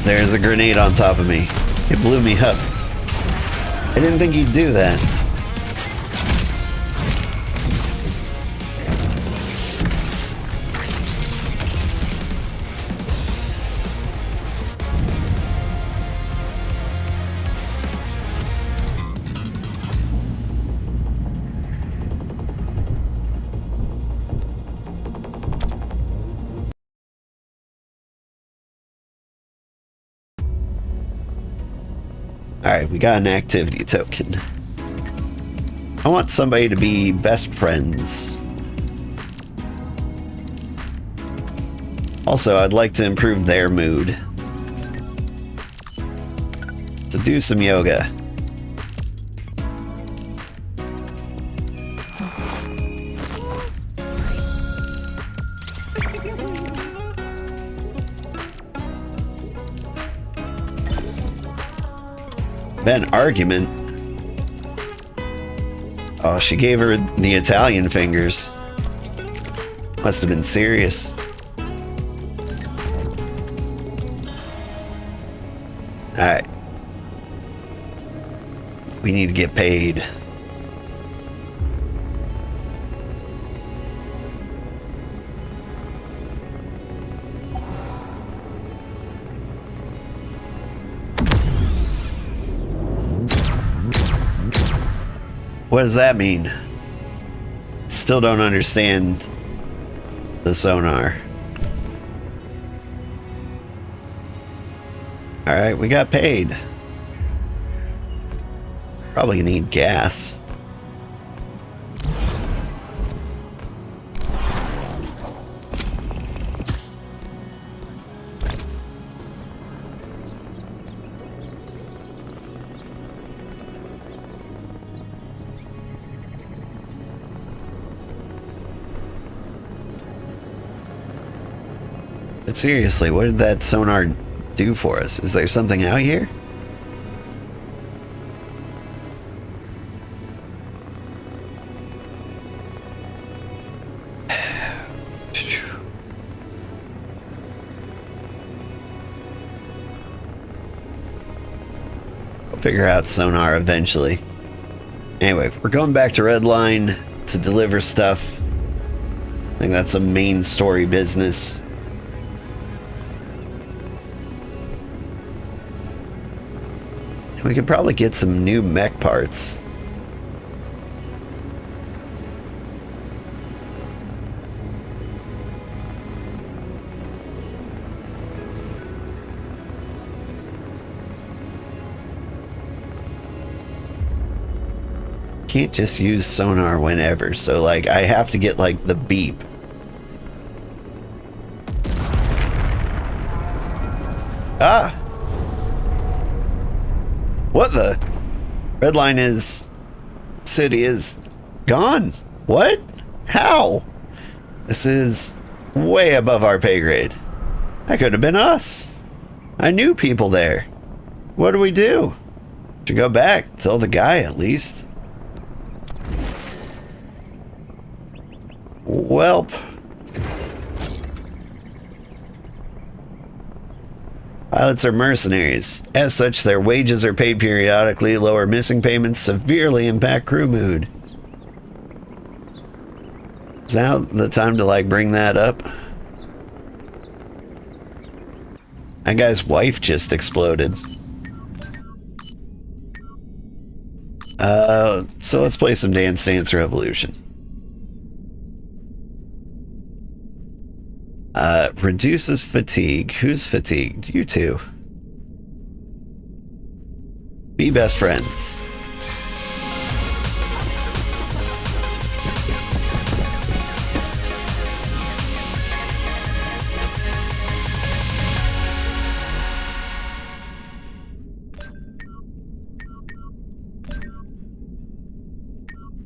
S1: There's a grenade on top of me. It blew me up. I didn't think he'd do that. Alright, we got an activity token. I want somebody to be best friends. Also, I'd like to improve their mood. So do some yoga. An argument. Oh, she gave her the Italian fingers. Must have been serious. Alright. We need to get paid. What does that mean? Still don't understand the sonar. Alright, we got paid. Probably gonna need gas. But seriously, what did that sonar do for us? Is there something out here? We'll figure out sonar eventually. Anyway, we're going back to Red Line to deliver stuff. I think that's a main story business. We could probably get some new mech parts. Can't just use sonar whenever, so like I have to get like the beep. Ah! What the? Red Line city is gone. What? How? This is way above our pay grade. That could have been us. I knew people there. What do we do? Should go back, tell the guy at least. Welp. Pilots are mercenaries. As such, their wages are paid periodically. Lower missing payments severely impact crew mood. Is now the time to like bring that up? That guy's wife just exploded. So let's play some Dance Dance Revolution. Reduces fatigue. Who's fatigued? You two. Be best friends.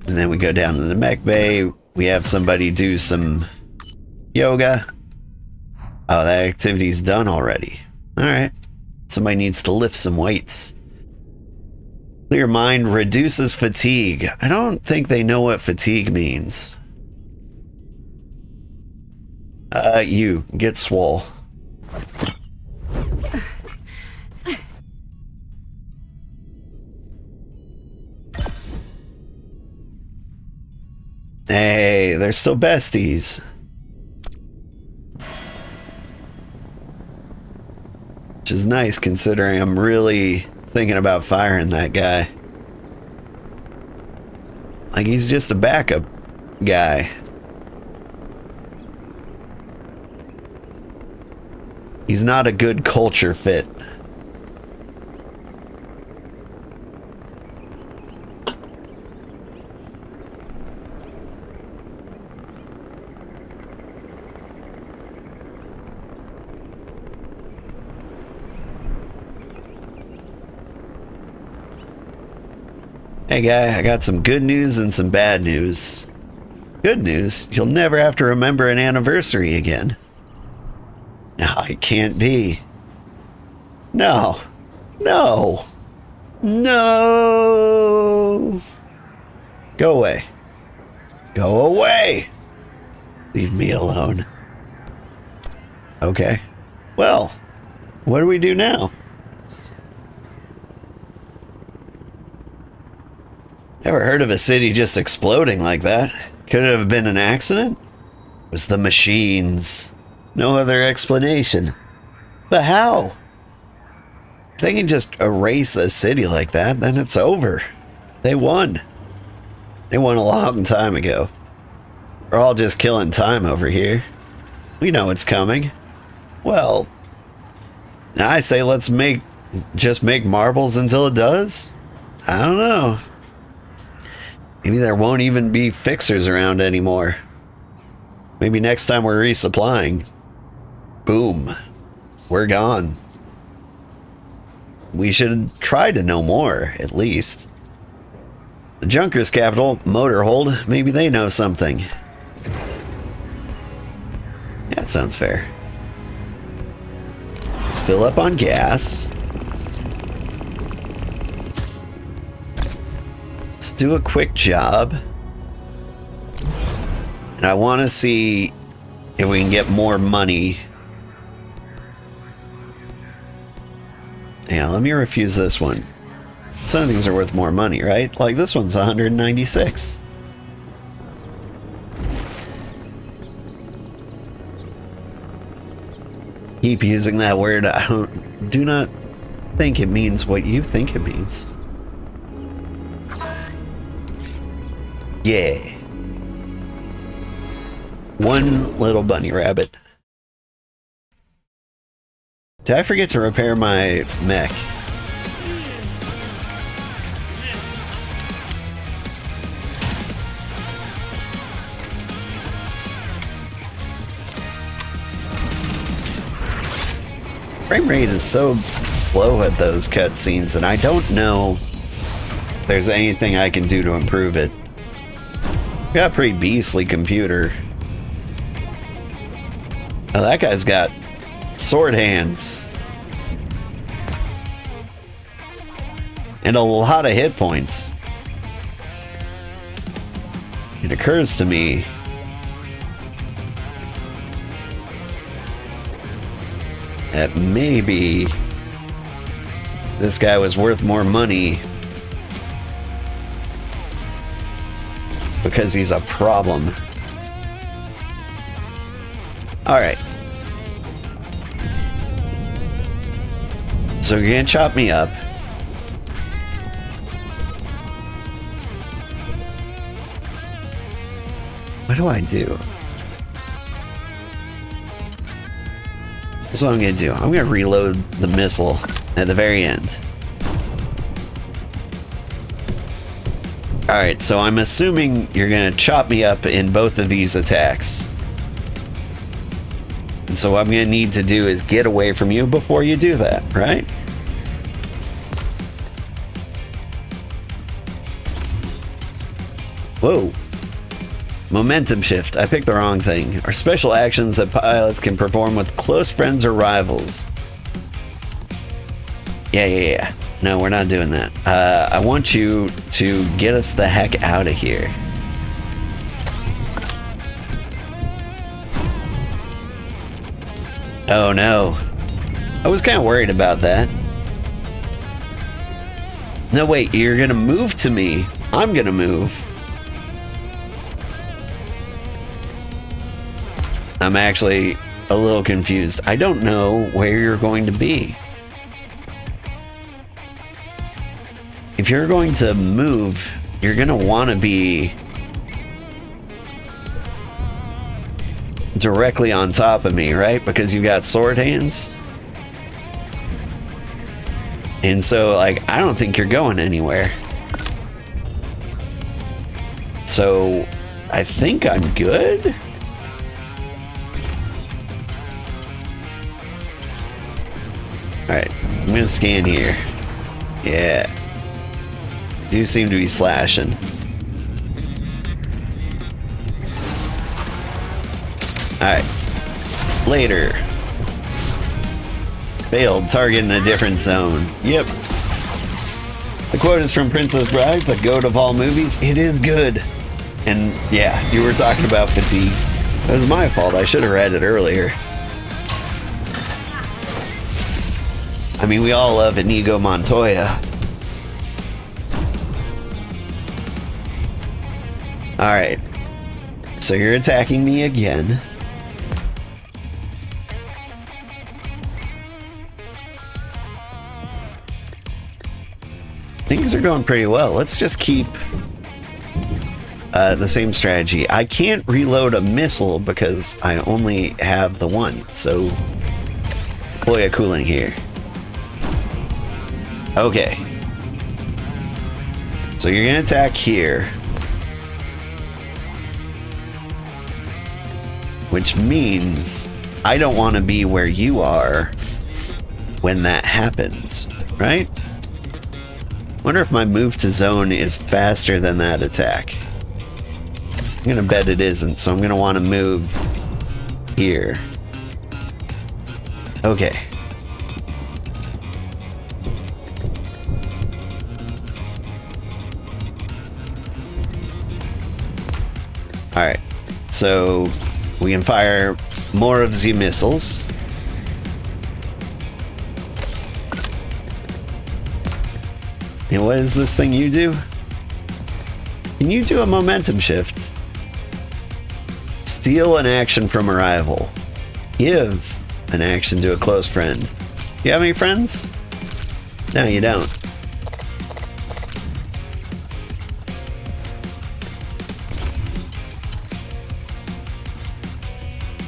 S1: And then we go down to the mech bay. We have somebody do some yoga. Oh, that activity's done already. Alright. Somebody needs to lift some weights. Clear mind reduces fatigue. I don't think they know what fatigue means. You get swole. Hey, they're still besties. Which is nice considering I'm really thinking about firing that guy. Like he's just a backup guy. He's not a good culture fit. Hey guy, I got some good news and some bad news. Good news, you'll never have to remember an anniversary again. No, it can't be. No. No. No. Go away. Go away. Leave me alone. Okay. Well, what do we do now? Never heard of a city just exploding like that. Could it have been an accident? It was the machines. No other explanation. But how? If they can just erase a city like that, then it's over. They won. They won a long time ago. We're all just killing time over here. We know it's coming. Well, I say let's just make marbles until it does. I don't know. Maybe there won't even be fixers around anymore. Maybe next time we're resupplying, boom, we're gone. We should try to know more, at least. The Junkers capital, Motorhold, maybe they know something. Yeah, that sounds fair. Let's fill up on gas. Let's do a quick job. And I want to see if we can get more money. Yeah, let me refuse this one. some of these are worth more money, right? Like this one's 196. Keep using that word. Do not think it means what you think it means. Yeah. One little bunny rabbit. Did I forget to repair my mech? Frame rate is so slow at those cutscenes, and I don't know if there's anything I can do to improve it. Got a pretty beastly computer. Oh, that guy's got sword hands. And a lot of hit points. It occurs to me that maybe this guy was worth more money because he's a problem. Alright. So you're gonna chop me up. What do I do? That's what I'm gonna do. I'm gonna reload the missile at the very end. Alright, so I'm assuming you're gonna chop me up in both of these attacks. And so what I'm gonna need to do is get away from you before you do that, right? Whoa. Momentum shift. I picked the wrong thing. Are special actions that pilots can perform with close friends or rivals. Yeah. No, we're not doing that. I want you to get us the heck out of here. Oh no. I was kind of worried about that. No, wait, you're gonna move to me. I'm gonna move. I'm actually a little confused. I don't know where you're going to be. If you're going to move, you're going to want to be directly on top of me, right? Because you got sword hands. And so, like, I don't think you're going anywhere. So, I think I'm good. Alright, I'm gonna scan here. Yeah. Do seem to be slashing. Alright. Later. Failed. Target in a different zone. Yep. The quote is from Princess Bride, the goat of all movies. It is good. And yeah, you were talking about fatigue. It was my fault. I should have read it earlier. I mean, we all love Inigo Montoya. Alright. So you're attacking me again. Things are going pretty well. Let's just keep the same strategy. I can't reload a missile because I only have the one. So deploy a cooling here. Okay. So you're gonna attack here. Which means I don't want to be where you are when that happens, right? Wonder if my move to zone is faster than that attack. I'm gonna bet it isn't, so I'm gonna want to move here. Okay. Alright, so we can fire more of the missiles. And what is this thing you do? Can you do a momentum shift? Steal an action from a rival. Give an action to a close friend. You have any friends? No, you don't.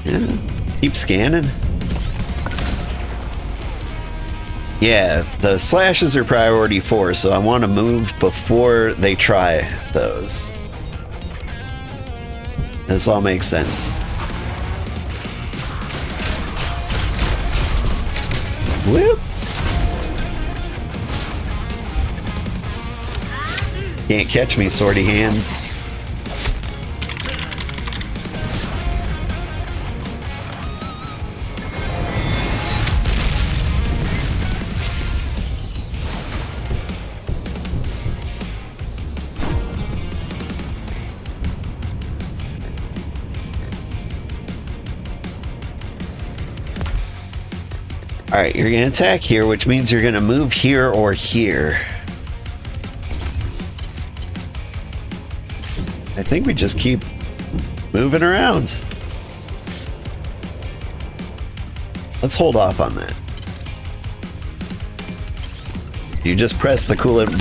S1: Yeah. Keep scanning. Yeah, the slashes are priority 4, so I want to move before they try those. This all makes sense. Whoop! Can't catch me, swordy hands. Alright, you're going to attack here, which means you're going to move here or here. I think we just keep moving around. Let's hold off on that. You just press the coolant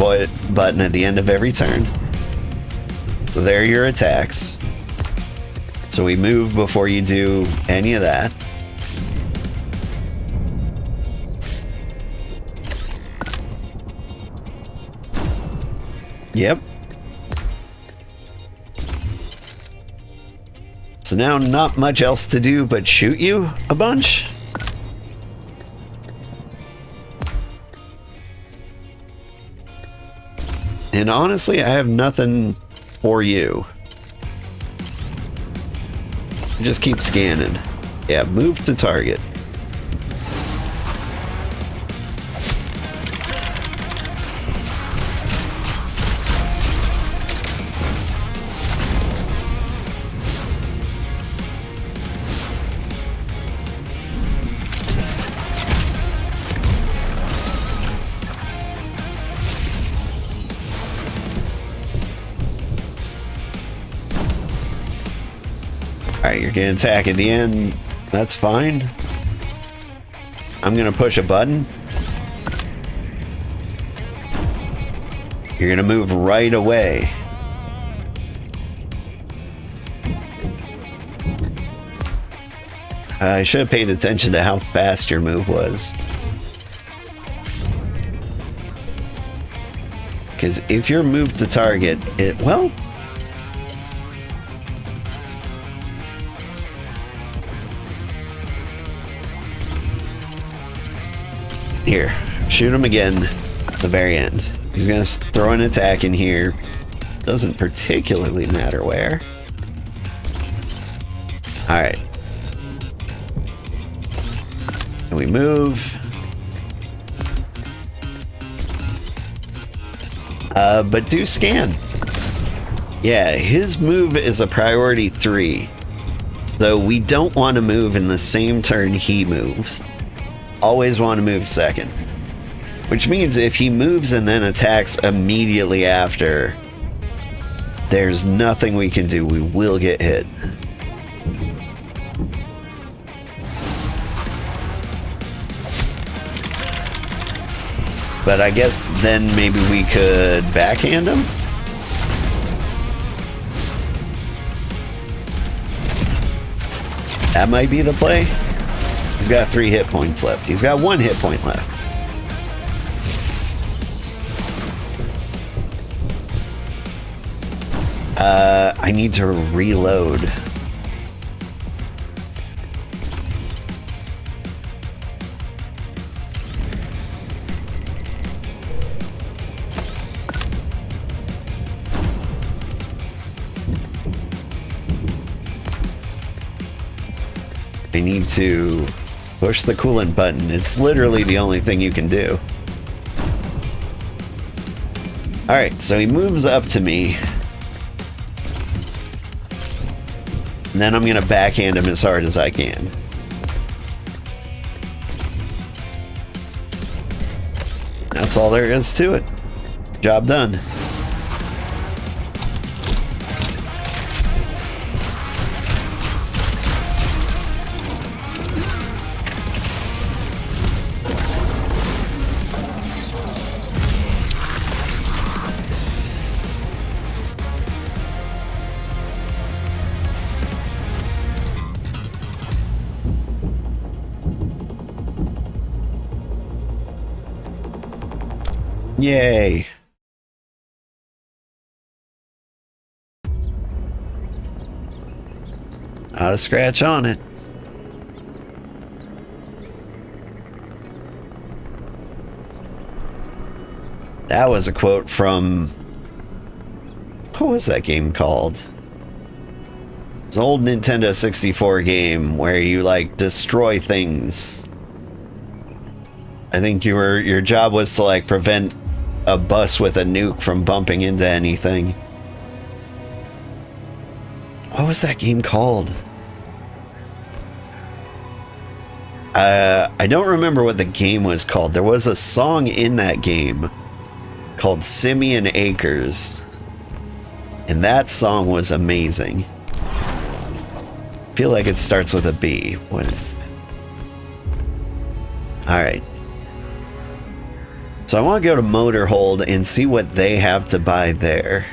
S1: button at the end of every turn. So there are your attacks. So we move before you do any of that. Yep. So now not much else to do but shoot you a bunch. And honestly, I have nothing for you. Just keep scanning. Yeah, move to target. Alright, you're gonna attack at the end. That's fine. I'm gonna push a button. You're gonna move right away. I should have paid attention to how fast your move was. Because if you're moved to target, well... Here, shoot him again at the very end. He's gonna throw an attack in here. Doesn't particularly matter where. Alright. And we move. But do scan. Yeah, his move is a priority 3. So we don't want to move in the same turn he moves. Always want to move second. Which means if he moves and then attacks immediately after, there's nothing we can do. We will get hit. But I guess then maybe we could backhand him? That might be the play. He's got 3 hit points left. He's got 1 hit point left. I need to reload. I need to push the coolant button. It's literally the only thing you can do. Alright, so he moves up to me. And then I'm gonna backhand him as hard as I can. That's all there is to it. Job done. Yay. Not a scratch on it. That was a quote from... what was that game called? It's an old Nintendo 64 game where you, like, destroy things. I think your job was to, like, prevent a bus with a nuke from bumping into anything. What was that game called? I don't remember what the game was called. There was a song in that game called Simeon Acres, and that song was amazing. I feel like it starts with a B. What is that? Alright. So I want to go to Motorhold and see what they have to buy there.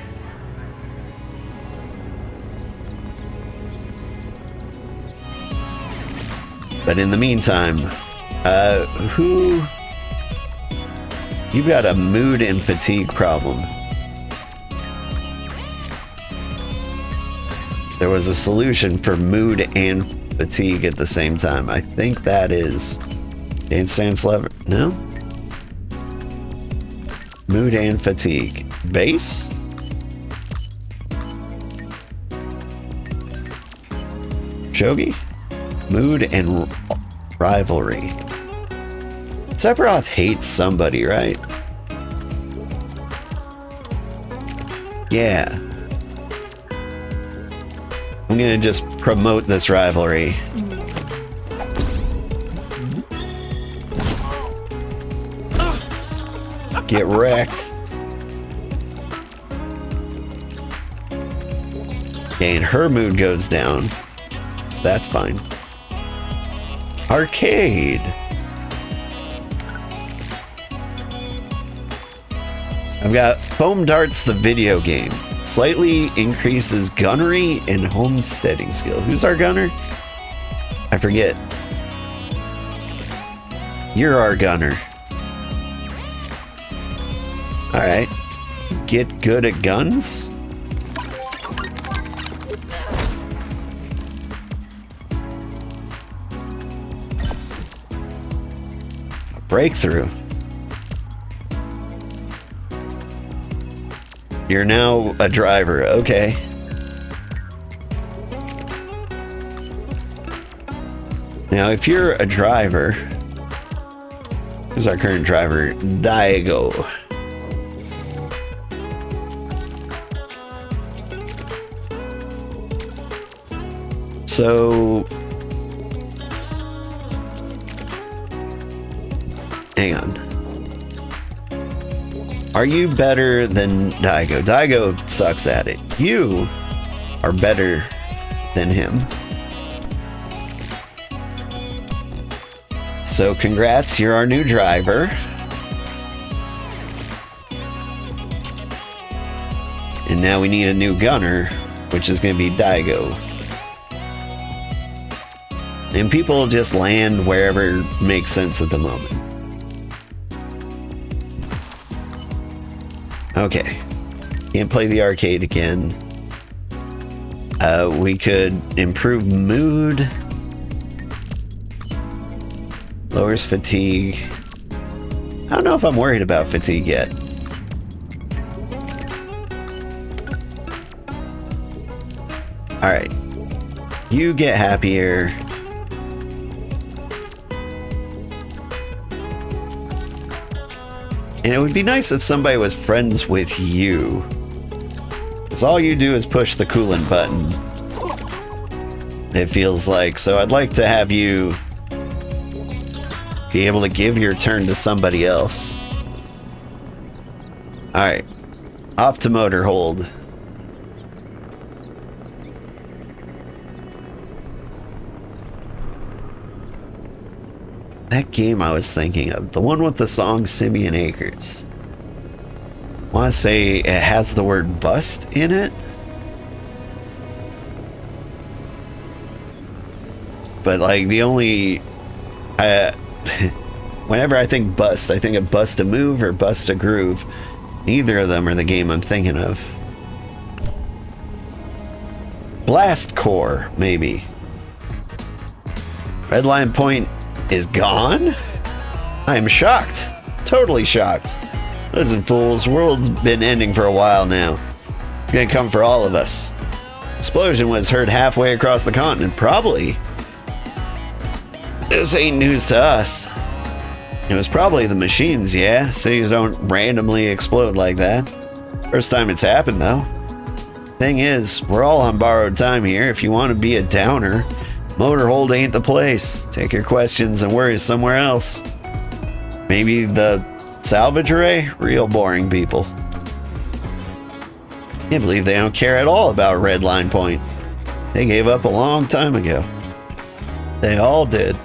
S1: But in the meantime, you've got a mood and fatigue problem. There was a solution for mood and fatigue at the same time. I think that is Dance Dance Lever. No? Mood and fatigue. Base? Shogi? Mood and rivalry. Sephiroth hates somebody, right? Yeah. I'm gonna just promote this rivalry. Get wrecked. Okay, and her mood goes down. That's fine. Arcade. I've got Foam Darts the video game. Slightly increases gunnery and homesteading skill. Who's our gunner? I forget. You're our gunner. Alright. Get good at guns? A breakthrough. You're now a driver, okay. Now, if you're a driver, who's our current driver? Daigo. So, hang on. Are you better than Daigo? Daigo sucks at it. You are better than him. So congrats, you're our new driver. And now we need a new gunner, which is going to be Daigo. And people just land wherever makes sense at the moment. Okay, can't play the arcade again. We could improve mood. Lowers fatigue. I don't know if I'm worried about fatigue yet. Alright, you get happier. And it would be nice if somebody was friends with you. Because all you do is push the coolant button. It feels like. So I'd like to have you be able to give your turn to somebody else. Alright. Off to motor hold. That game I was thinking of. The one with the song Simeon Acres. I want to say it has the word bust in it. But like the only... whenever I think bust, I think of Bust a Move or Bust a Groove. Neither of them are the game I'm thinking of. Blast Core, maybe. Redline Point is gone? I am shocked. Totally shocked. Listen, fools, world's been ending for a while now. It's gonna come for all of us. Explosion was heard halfway across the continent, probably. This ain't news to us. It was probably the machines, yeah? Cities don't randomly explode like that. First time it's happened, though. Thing is, we're all on borrowed time here. If you want to be a downer, Motorhold ain't the place. Take your questions and worries somewhere else. Maybe the salvage array? Real boring people. Can't believe they don't care at all about Redline Point. They gave up a long time ago. They all did.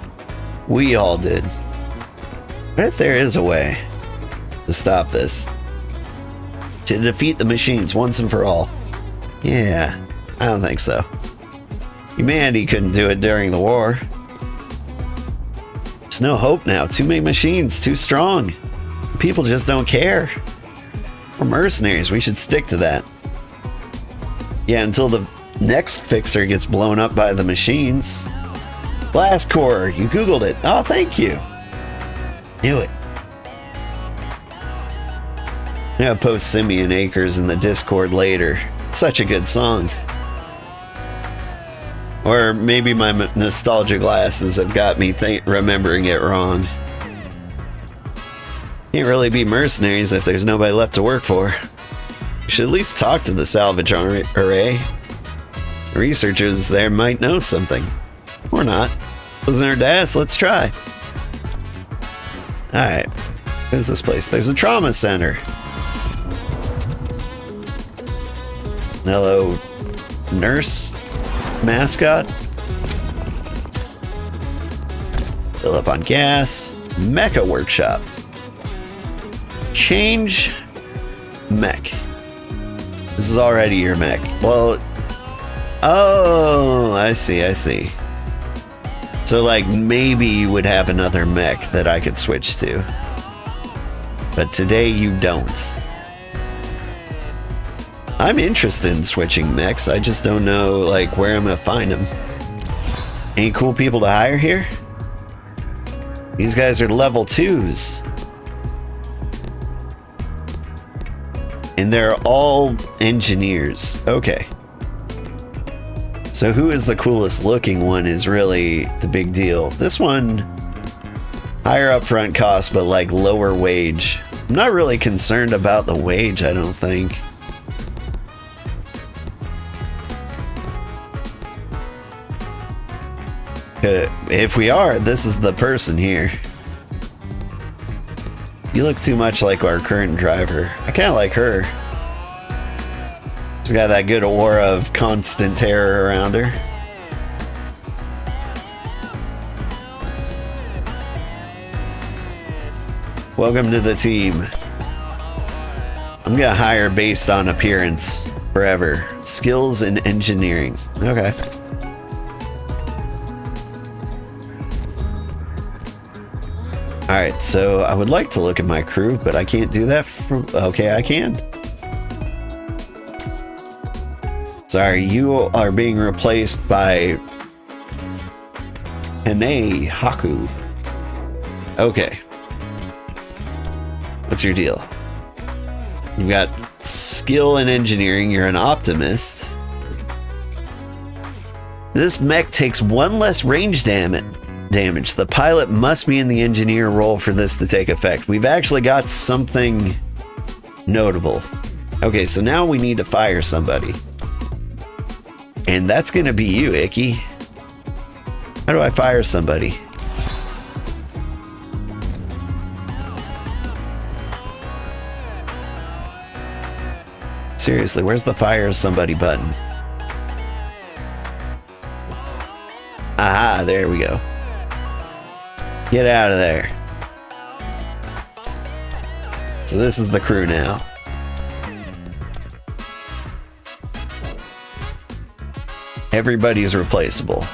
S1: We all did. What if there is a way to stop this? To defeat the machines once and for all? Yeah, I don't think so. Humanity couldn't do it during the war. There's no hope now. Too many machines, too strong. People just don't care. We're mercenaries. We should stick to that. Yeah, until the next fixer gets blown up by the machines. Blast Core, you Googled it. Oh, thank you. Knew it. I'm gonna post Simeon Acres in the Discord later. It's such a good song. Or maybe my nostalgia glasses have got me remembering it wrong. Can't really be mercenaries if there's nobody left to work for. You should at least talk to the salvage array. Researchers there might know something. Or not. Doesn't hurt to ask, let's try. Alright. What is this place? There's a trauma center. Hello, nurse mascot. Fill up on gas. Mecha workshop. Change mech. This is already your mech. Well, oh, I see, I see. So like maybe you would have another mech that I could switch to. But today you don't. I'm interested in switching mechs, I just don't know like where I'm gonna find them. Any cool people to hire here? These guys are level 2s. And they're all engineers. Okay. So who is the coolest looking one is really the big deal. This one, higher upfront cost, but like lower wage. I'm not really concerned about the wage, I don't think. If we are, this is the person here. You look too much like our current driver. I kind of like her. She's got that good aura of constant terror around her. Welcome to the team. I'm gonna hire based on appearance forever. Skills in engineering. Okay. Alright, so I would like to look at my crew, but I can't do that from... Okay, I can. Sorry, you are being replaced by... Hene Haku. Okay. What's your deal? You've got skill in engineering, you're an optimist. This mech takes 1 less range damage. The pilot must be in the engineer role for this to take effect. We've actually got something notable. Okay, so now we need to fire somebody. And that's gonna be you, Icky. How do I fire somebody? Seriously, where's the fire somebody button? Aha, there we go. Get out of there. So this is the crew now. Everybody's replaceable.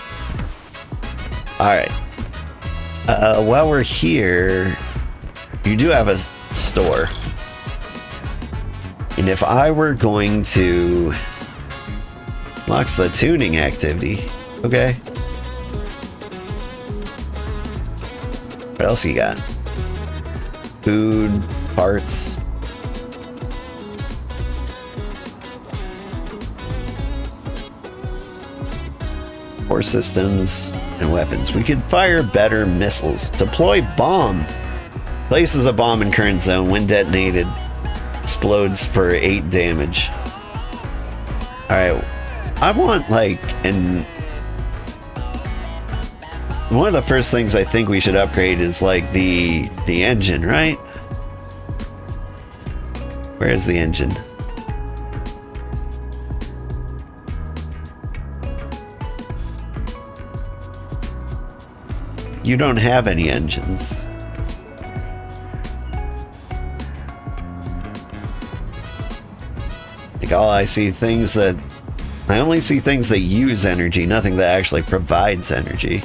S1: Alright. While we're here, you do have a store. And if I were going to... Locks the tuning activity. Okay. What else you got? Food, parts. Core systems and weapons. We could fire better missiles. Deploy bomb. Places a bomb in current zone. When detonated, explodes for 8 damage. Alright. I want like an... One of the first things I think we should upgrade is like the engine, right? Where's the engine? You don't have any engines. Like all I see things that... I only see things that use energy, nothing that actually provides energy.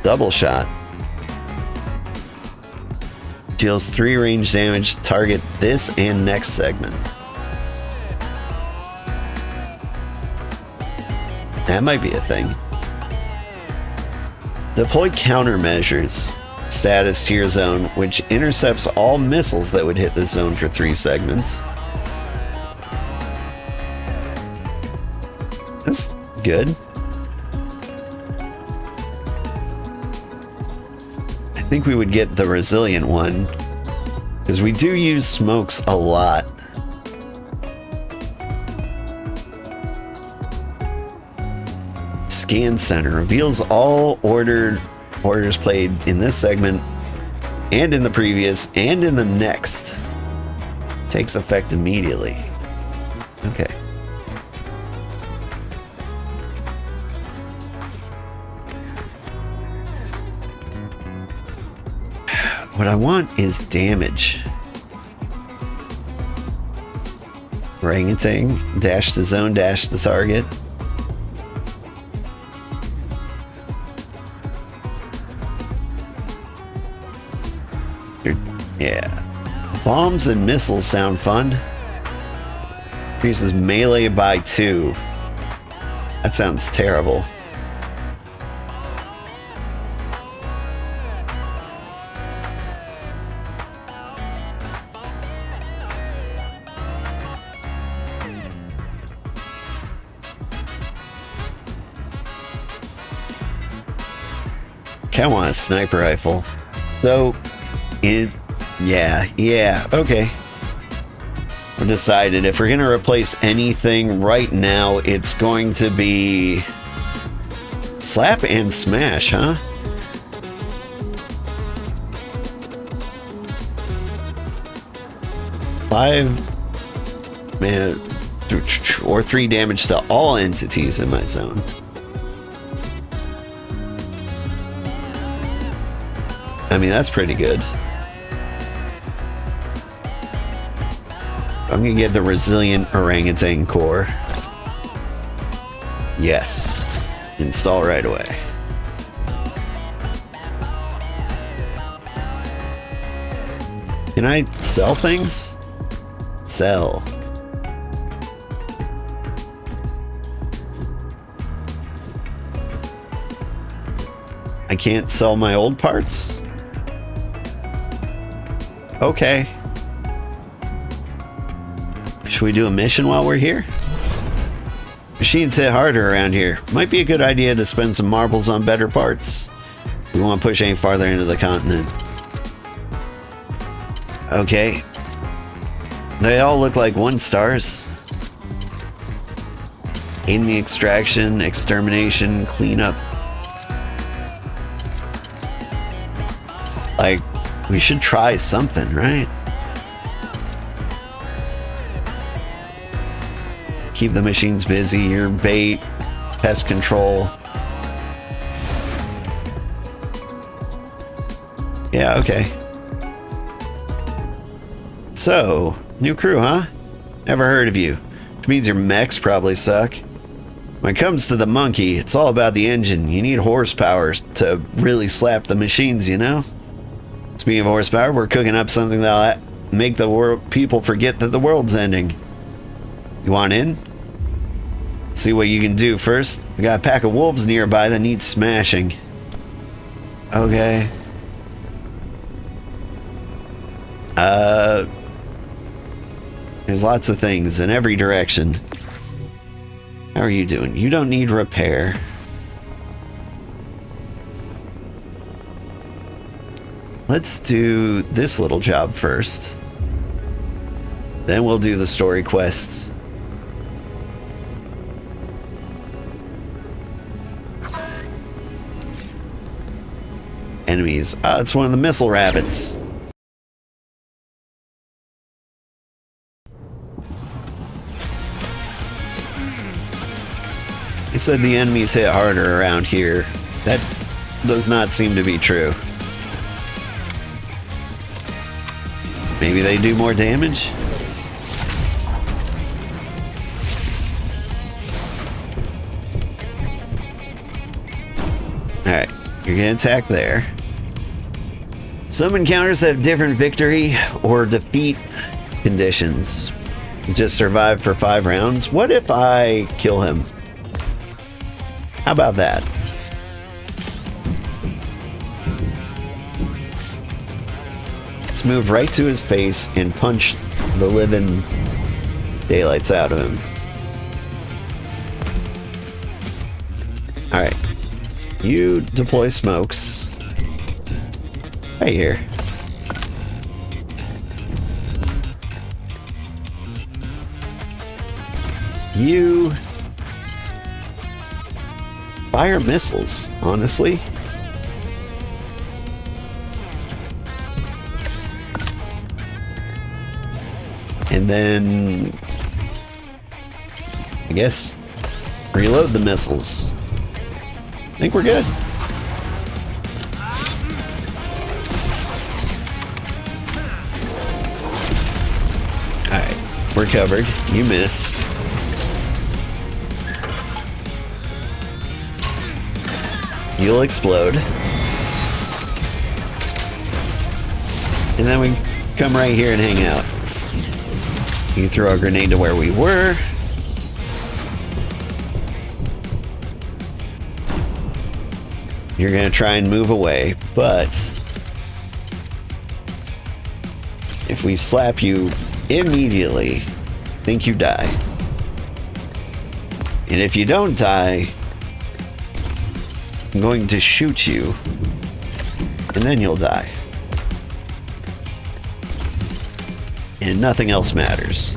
S1: Double shot. Deals 3 range damage, target this and next segment. That might be a thing. Deploy countermeasures. Status to your zone, which intercepts all missiles that would hit the zone for 3 segments. That's good. I think we would get the resilient one, because we do use smokes a lot. Scan center reveals all orders played in this segment and in the previous and in the next. Takes effect immediately. Okay. What I want is damage. Orangutan, dash the zone, dash the target. Yeah. Bombs and missiles sound fun. Increases melee by 2. That sounds terrible. I want a sniper rifle. So, yeah, okay. We decided if we're gonna replace anything right now, it's going to be slap and smash, huh? Or 3 damage to all entities in my zone. I mean, that's pretty good. I'm gonna get the resilient orangutan core. Yes. Install right away. Can I sell things? Sell. I can't sell my old parts? Okay. Should we do a mission while we're here? Machines hit harder around here. Might be a good idea to spend some marbles on better parts. We won't push any farther into the continent. Okay. They all look like 1 stars. Aid in the extraction, extermination, cleanup. Like, we should try something, right? keep the machines busy, your bait, pest control. Yeah, okay. So, new crew, huh? Never heard of you. Which means your mechs probably suck. When it comes to the monkey, it's all about the engine. You need horsepower to really slap the machines, you know? Speaking of horsepower, we're cooking up something that'll make the people forget that the world's ending. You want in? See what you can do first. We got a pack of wolves nearby that need smashing. Okay. There's lots of things in every direction. How are you doing? You don't need repair. Let's do this little job first. Then we'll do the story quests. Enemies. Ah, it's one of the missile rabbits. He said the enemies hit harder around here. That does not seem to be true. Maybe they do more damage? Alright, you're gonna attack there. Some encounters have different victory or defeat conditions. Just survive for 5 rounds. What if I kill him? How about that? Let's move right to his face and punch the living daylights out of him. Alright. You deploy smokes. Right here. You fire missiles, honestly. And then I guess reload the missiles. I think we're good. Alright, we're covered. You miss. You'll explode. And then we come right here and hang out. You throw a grenade to where we were. You're gonna try and move away, but if we slap you immediately, I think you die. And if you don't die, I'm going to shoot you, and then you'll die. And nothing else matters.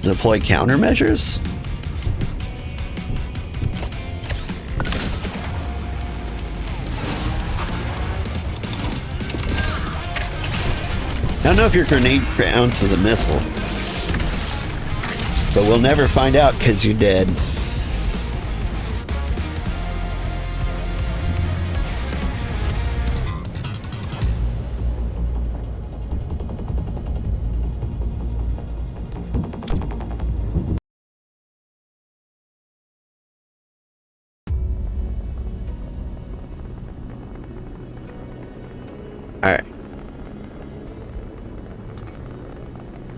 S1: Deploy countermeasures? I don't know if your grenade counts as a missile. But we'll never find out because you're dead. Alright.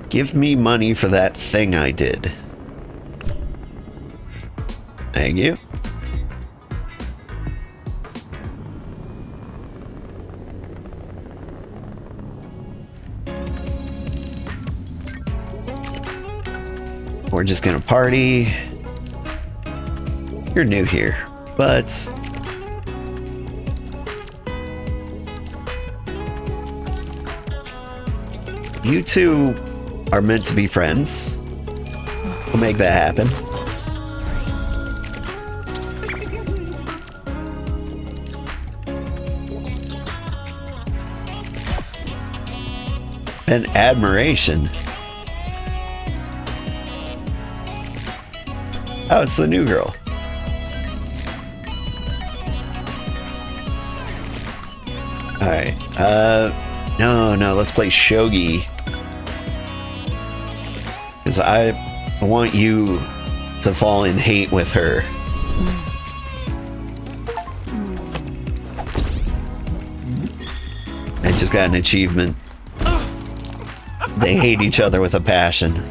S1: Give me money for that thing I did. Thank you. We're just gonna party. You're new here, but you two are meant to be friends. We'll make that happen. and admiration. Oh, it's the new girl. Alright, no, let's play Shogi. Because I want you to fall in hate with her. I just got an achievement. They hate each other with a passion.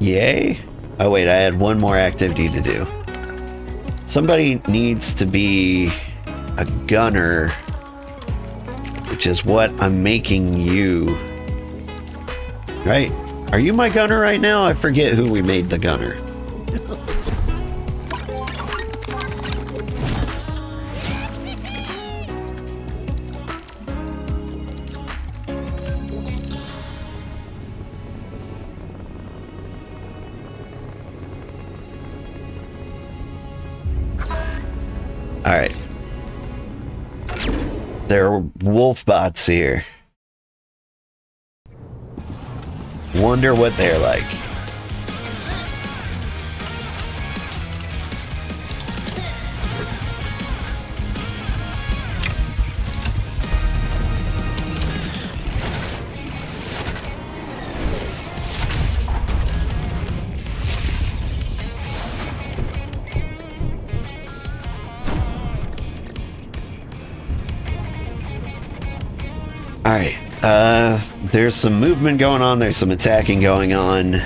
S1: Yay? Oh wait, I had one more activity to do. Somebody needs to be a gunner, which is what I'm making you. Right? Are you my gunner right now? I forget who we made the gunner. Alright. There are wolf bots here. Wonder what they're like. Alright, there's some movement going on, there's some attacking going on.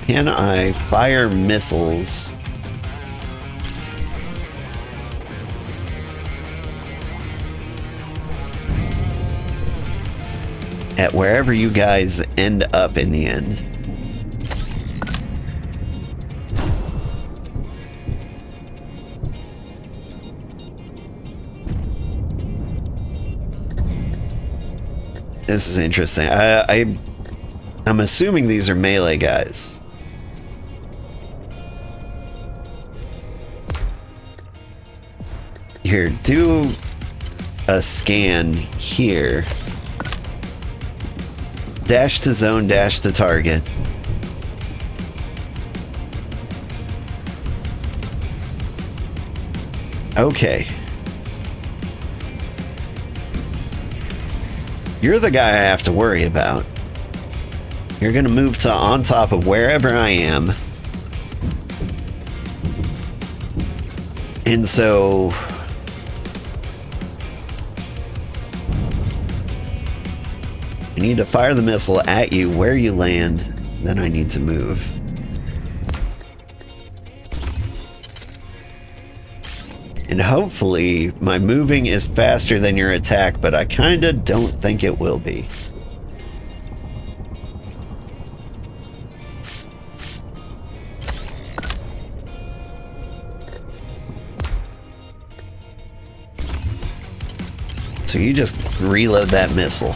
S1: Can I fire missiles? At wherever you guys end up in the end? This is interesting. I'm assuming these are melee guys. Here, do a scan here. Dash to zone, dash to target. Okay. You're the guy I have to worry about. You're gonna move to on top of wherever I am. And so... I need to fire the missile at you where you land, then I need to move. And hopefully my moving is faster than your attack, but I kinda don't think it will be. So you just reload that missile.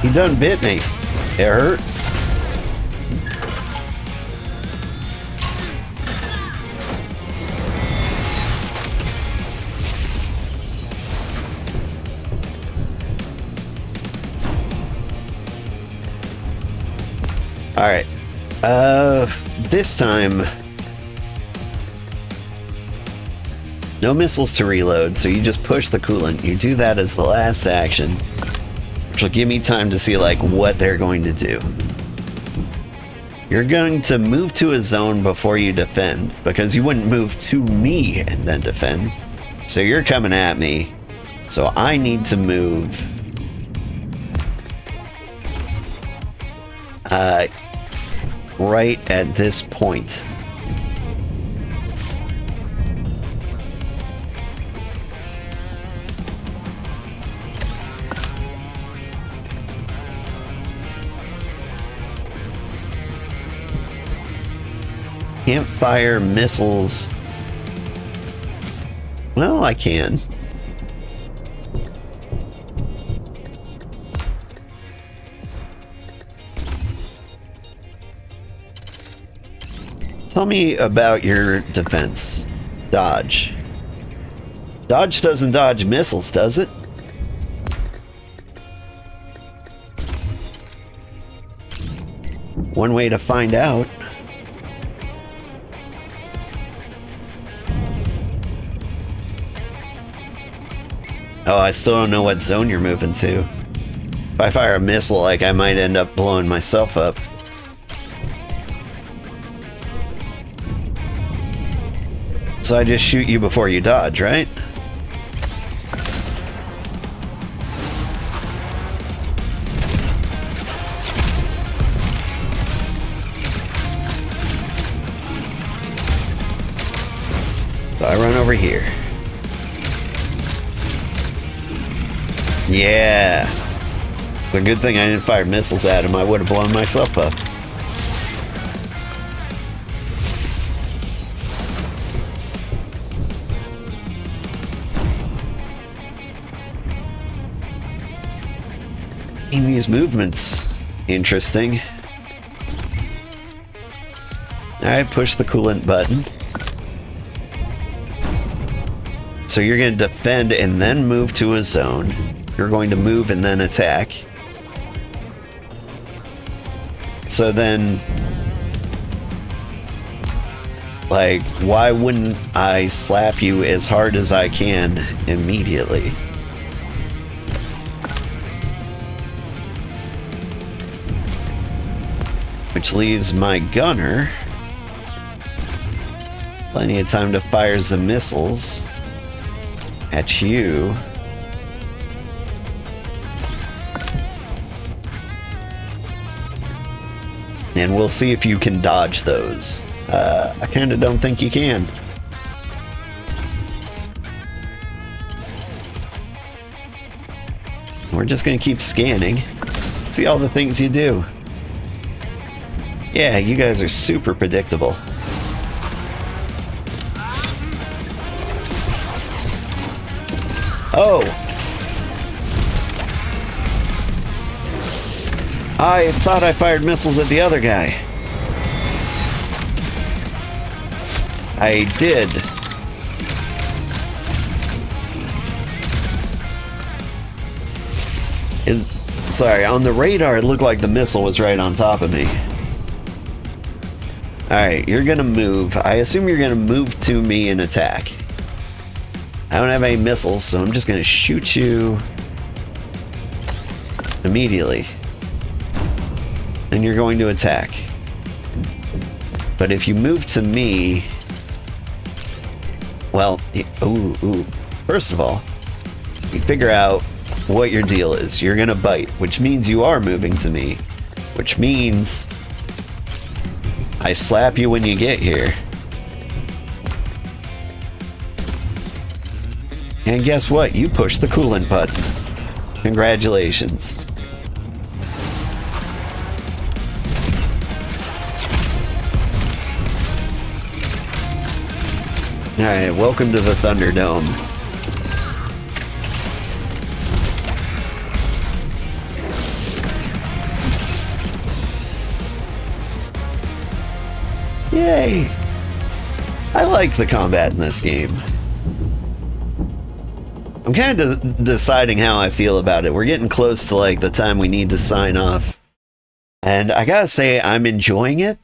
S1: He done bit me. It hurt. All right. This time, no missiles to reload, so you just push the coolant. You do that as the last action, which will give me time to see like what they're going to do. You're going to move to a zone before you defend, because you wouldn't move to me and then defend. So you're coming at me, so I need to move right at this point. Can't fire missiles. Well, I can. Tell me about your defense. Dodge. Dodge doesn't dodge missiles, does it? One way to find out. Oh, I still don't know what zone you're moving to. If I fire a missile, like, I might end up blowing myself up. So I just shoot you before you dodge, right? So I run over here. Yeah. It's a good thing I didn't fire missiles at him. I would have blown myself up. In these movements, interesting. I push the coolant button. So you're going to defend and then move to a zone. You're going to move and then attack. So then, like, why wouldn't I slap you as hard as I can immediately? Which leaves my gunner plenty of time to fire some missiles at you. And we'll see if you can dodge those. I kind of don't think you can. We're just gonna keep scanning. See all the things you do. Yeah, you guys are super predictable. Oh! I thought I fired missiles at the other guy. I did. Sorry, on the radar it looked like the missile was right on top of me. Alright, you're gonna move. I assume you're gonna move to me and attack. I don't have any missiles, so I'm just gonna shoot you immediately. And you're going to attack. But if you move to me... Well, first of all, you figure out what your deal is. You're gonna bite, which means you are moving to me. Which means... I slap you when you get here. And guess what? You push the coolant button. Congratulations. Alright, welcome to the Thunderdome. Yay! I like the combat in this game. I'm kind of deciding how I feel about it. We're getting close to like the time we need to sign off. And I gotta say, I'm enjoying it.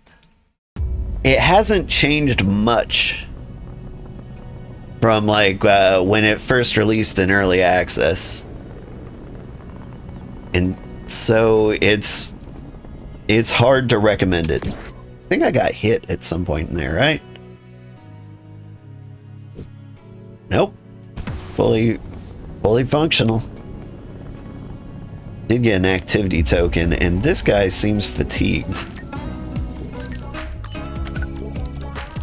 S1: It hasn't changed much from like when it first released in early access. And so it's hard to recommend it. I think I got hit at some point in there, right? Nope. Fully functional. Did get an activity token, and this guy seems fatigued.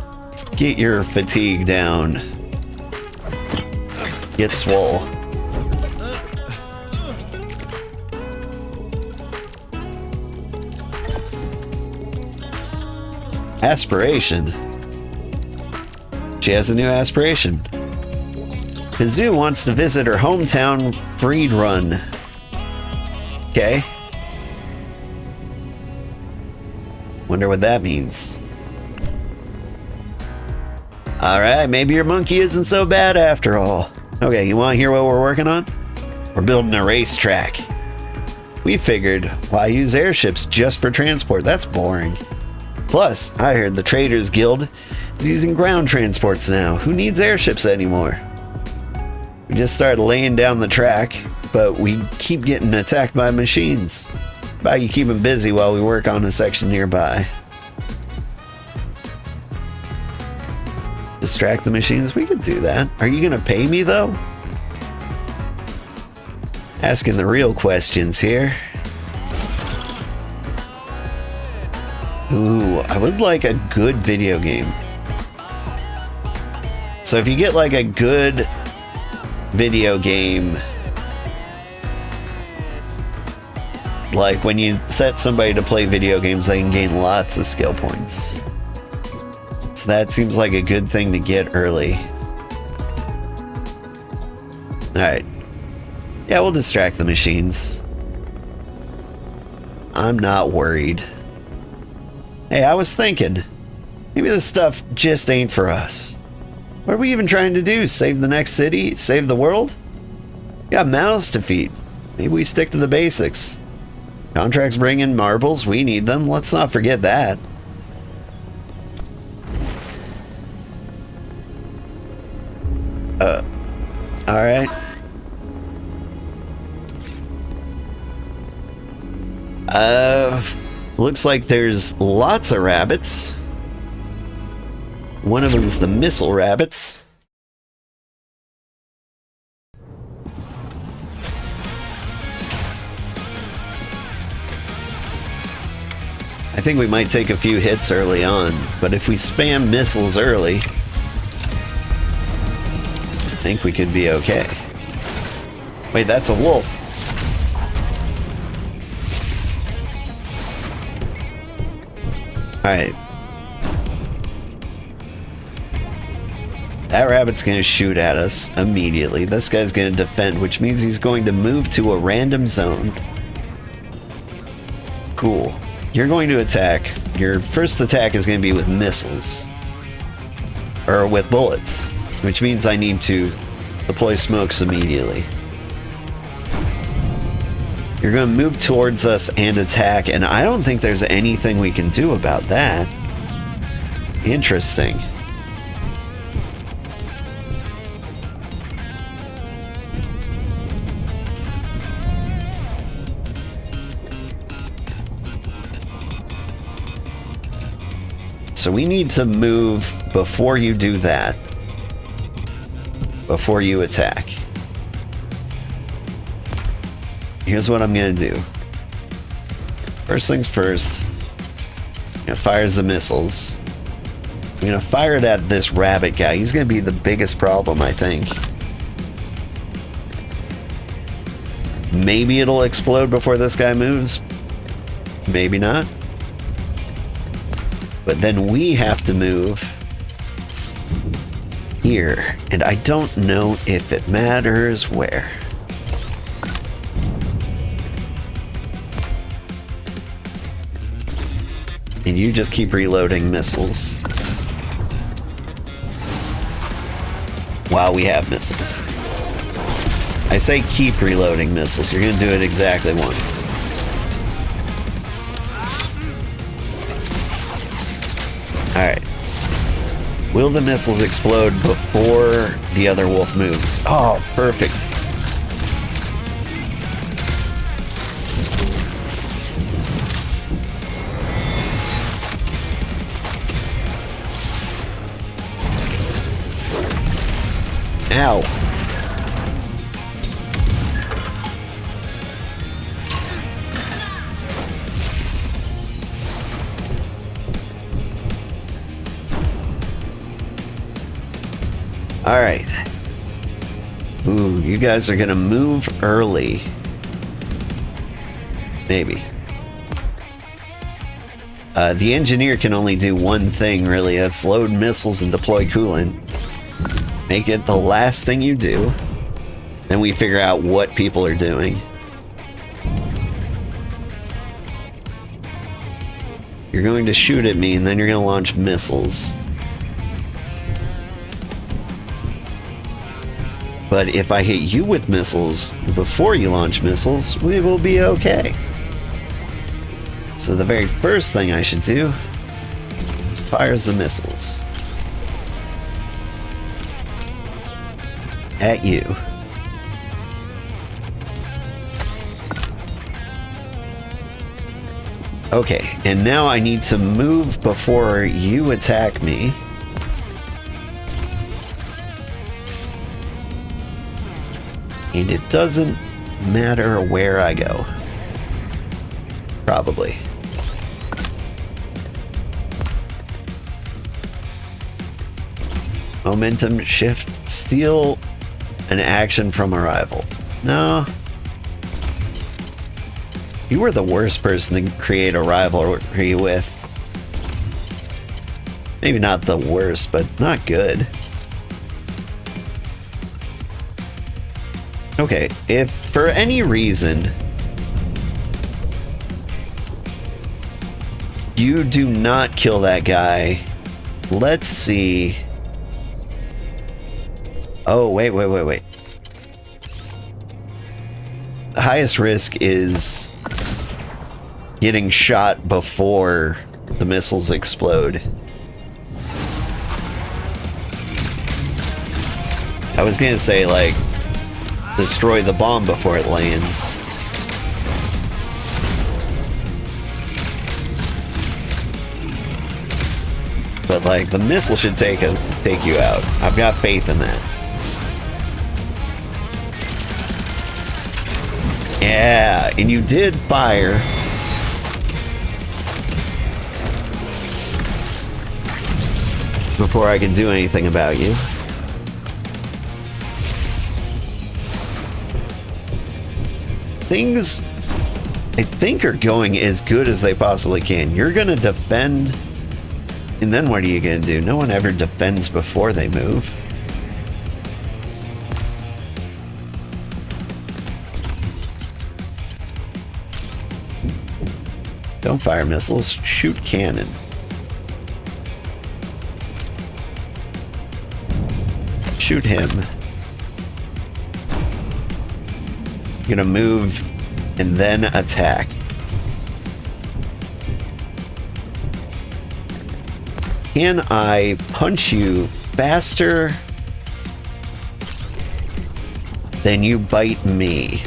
S1: Let's get your fatigue down. Get swole. Aspiration. She has a new aspiration. Kazoo wants to visit her hometown breed run. Okay. Wonder what that means. Alright, maybe your monkey isn't so bad after all. Okay, you want to hear what we're working on? We're building a racetrack. We figured, why use airships just for transport? That's boring. Plus, I heard the Traders Guild is using ground transports now. Who needs airships anymore? We just started laying down the track, but we keep getting attacked by machines. How about you keep them busy while we work on a section nearby? Distract the machines? We could do that. Are you gonna pay me though? Asking the real questions here. Ooh, I would like a good video game. So if you get like a good video game, like when you set somebody to play video games, they can gain lots of skill points. So that seems like a good thing to get early. Alright. Yeah, we'll distract the machines. I'm not worried. Hey, I was thinking, maybe this stuff just ain't for us. What are we even trying to do? Save the next city? Save the world? We got mouths to feed. Maybe we stick to the basics. Contracts bring in marbles, we need them. Let's not forget that. Alright. Looks like there's lots of rabbits. One of them's the missile rabbits. I think we might take a few hits early on, but if we spam missiles early, I think we could be okay. Wait, that's a wolf. Alright. That rabbit's gonna shoot at us immediately. This guy's gonna defend, which means he's going to move to a random zone. Cool. You're going to attack. Your first attack is gonna be with missiles. Or with bullets. Which means I need to deploy smokes immediately. You're going to move towards us and attack, and I don't think there's anything we can do about that. Interesting. So we need to move before you do that. Before you attack. Here's what I'm gonna do. First things first, fires the missiles. I'm gonna fire it at this rabbit guy. He's gonna be the biggest problem, I think. Maybe it'll explode before this guy moves. Maybe not. But then we have to move here, and I don't know if it matters where. And you just keep reloading missiles. While we have missiles. I say keep reloading missiles. You're gonna do it exactly once. Alright. Will the missiles explode before the other wolf moves? Oh, perfect. Ow. All right. Ooh, you guys are gonna move early. Maybe. The engineer can only do one thing, really. That's load missiles and deploy coolant. Make it the last thing you do. Then we figure out what people are doing. You're going to shoot at me, and then you're going to launch missiles. But if I hit you with missiles before you launch missiles, we will be okay. So the very first thing I should do is fire some missiles. At you. Okay, and now I need to move before you attack me. And it doesn't matter where I go. Probably. Momentum shift, steal an action from a rival. No. You were the worst person to create a rivalry with. Maybe not the worst, but not good. Okay, if for any reason you do not kill that guy, let's see. Oh, wait. The highest risk is getting shot before the missiles explode. I was gonna say, like, destroy the bomb before it lands. But, like, the missile should take you out. I've got faith in that. Yeah, and you did fire. Before I can do anything about you. Things, I think, are going as good as they possibly can. You're gonna defend, and then what are you gonna do? No one ever defends before they move. Don't fire missiles, shoot cannon. Shoot him. You're gonna move and then attack. Can I punch you faster than you bite me?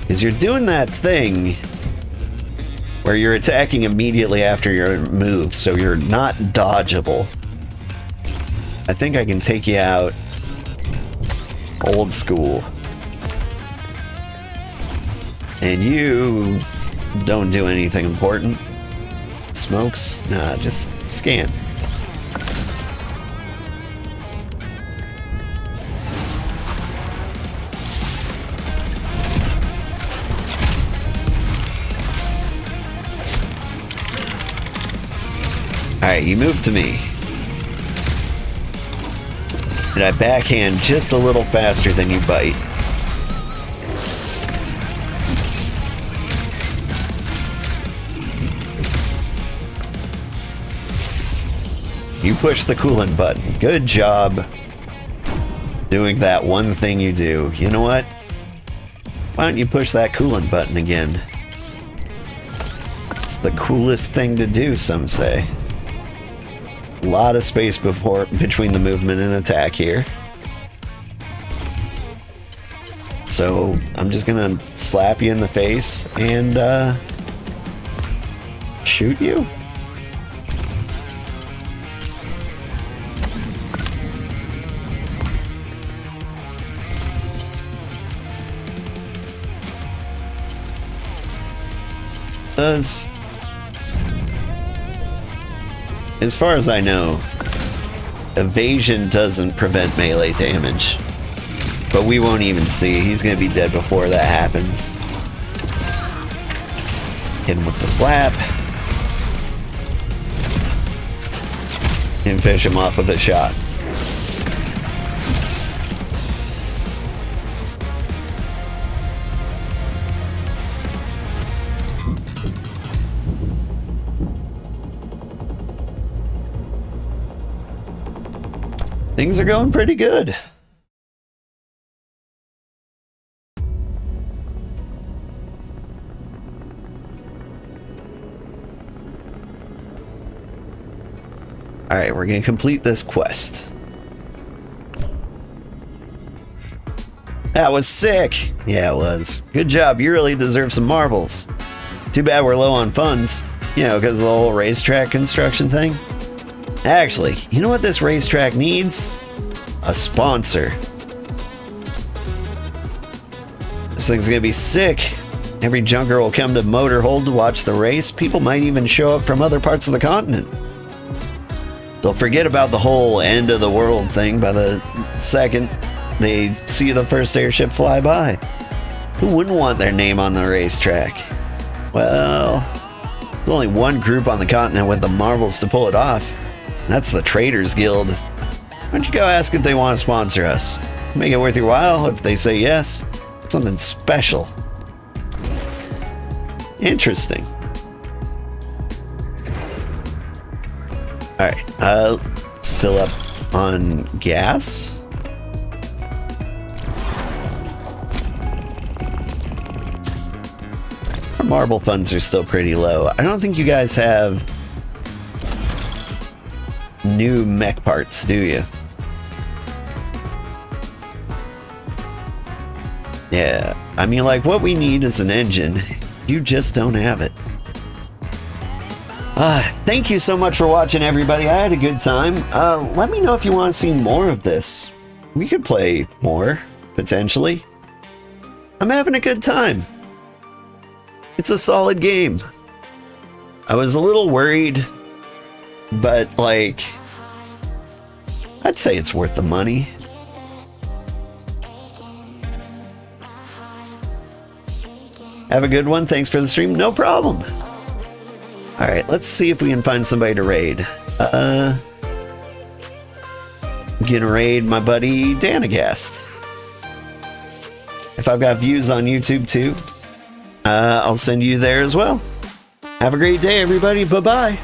S1: Because you're doing that thing where you're attacking immediately after your move, so you're not dodgeable. I think I can take you out old school. And you don't do anything important. Smokes? Nah, just scan. Alright, you move to me. And I backhand just a little faster than you bite. You push the coolant button. Good job doing that one thing you do. You know what? Why don't you push that coolant button again? It's the coolest thing to do, some say. A lot of space between the movement and attack here. So I'm just gonna slap you in the face and shoot you. As far as I know, evasion doesn't prevent melee damage. But we won't even see. He's gonna be dead before that happens. Hit him with the slap. and fish him off with a shot. Things are going pretty good. Alright, we're gonna complete this quest. That was sick! Yeah, it was. Good job, you really deserve some marbles. Too bad we're low on funds. You know, because of the whole racetrack construction thing. Actually, you know what this racetrack needs? A sponsor. This thing's gonna be sick. Every junker will come to Motorhold to watch the race. People might even show up from other parts of the continent. They'll forget about the whole end of the world thing by the second they see the first airship fly by. Who wouldn't want their name on the racetrack? Well, there's only one group on the continent with the marbles to pull it off. That's the Traders Guild. Why don't you go ask if they want to sponsor us? Make it worth your while. If they say yes, something special. Interesting. Alright, let's fill up on gas. Our marble funds are still pretty low. I don't think you guys have new mech parts, do you? Yeah, I mean, like, what we need is an engine. You just don't have it. Thank you so much for watching, everybody. I had a good time. Let me know if you want to see more of this. We could play more, potentially. I'm having a good time. It's a solid game. I was a little worried, but, like, I'd say it's worth the money. Have a good one. Thanks for the stream. No problem. Alright, let's see if we can find somebody to raid. I'm gonna raid my buddy Danagast. If I've got views on YouTube too, I'll send you there as well. Have a great day, everybody. Bye-bye.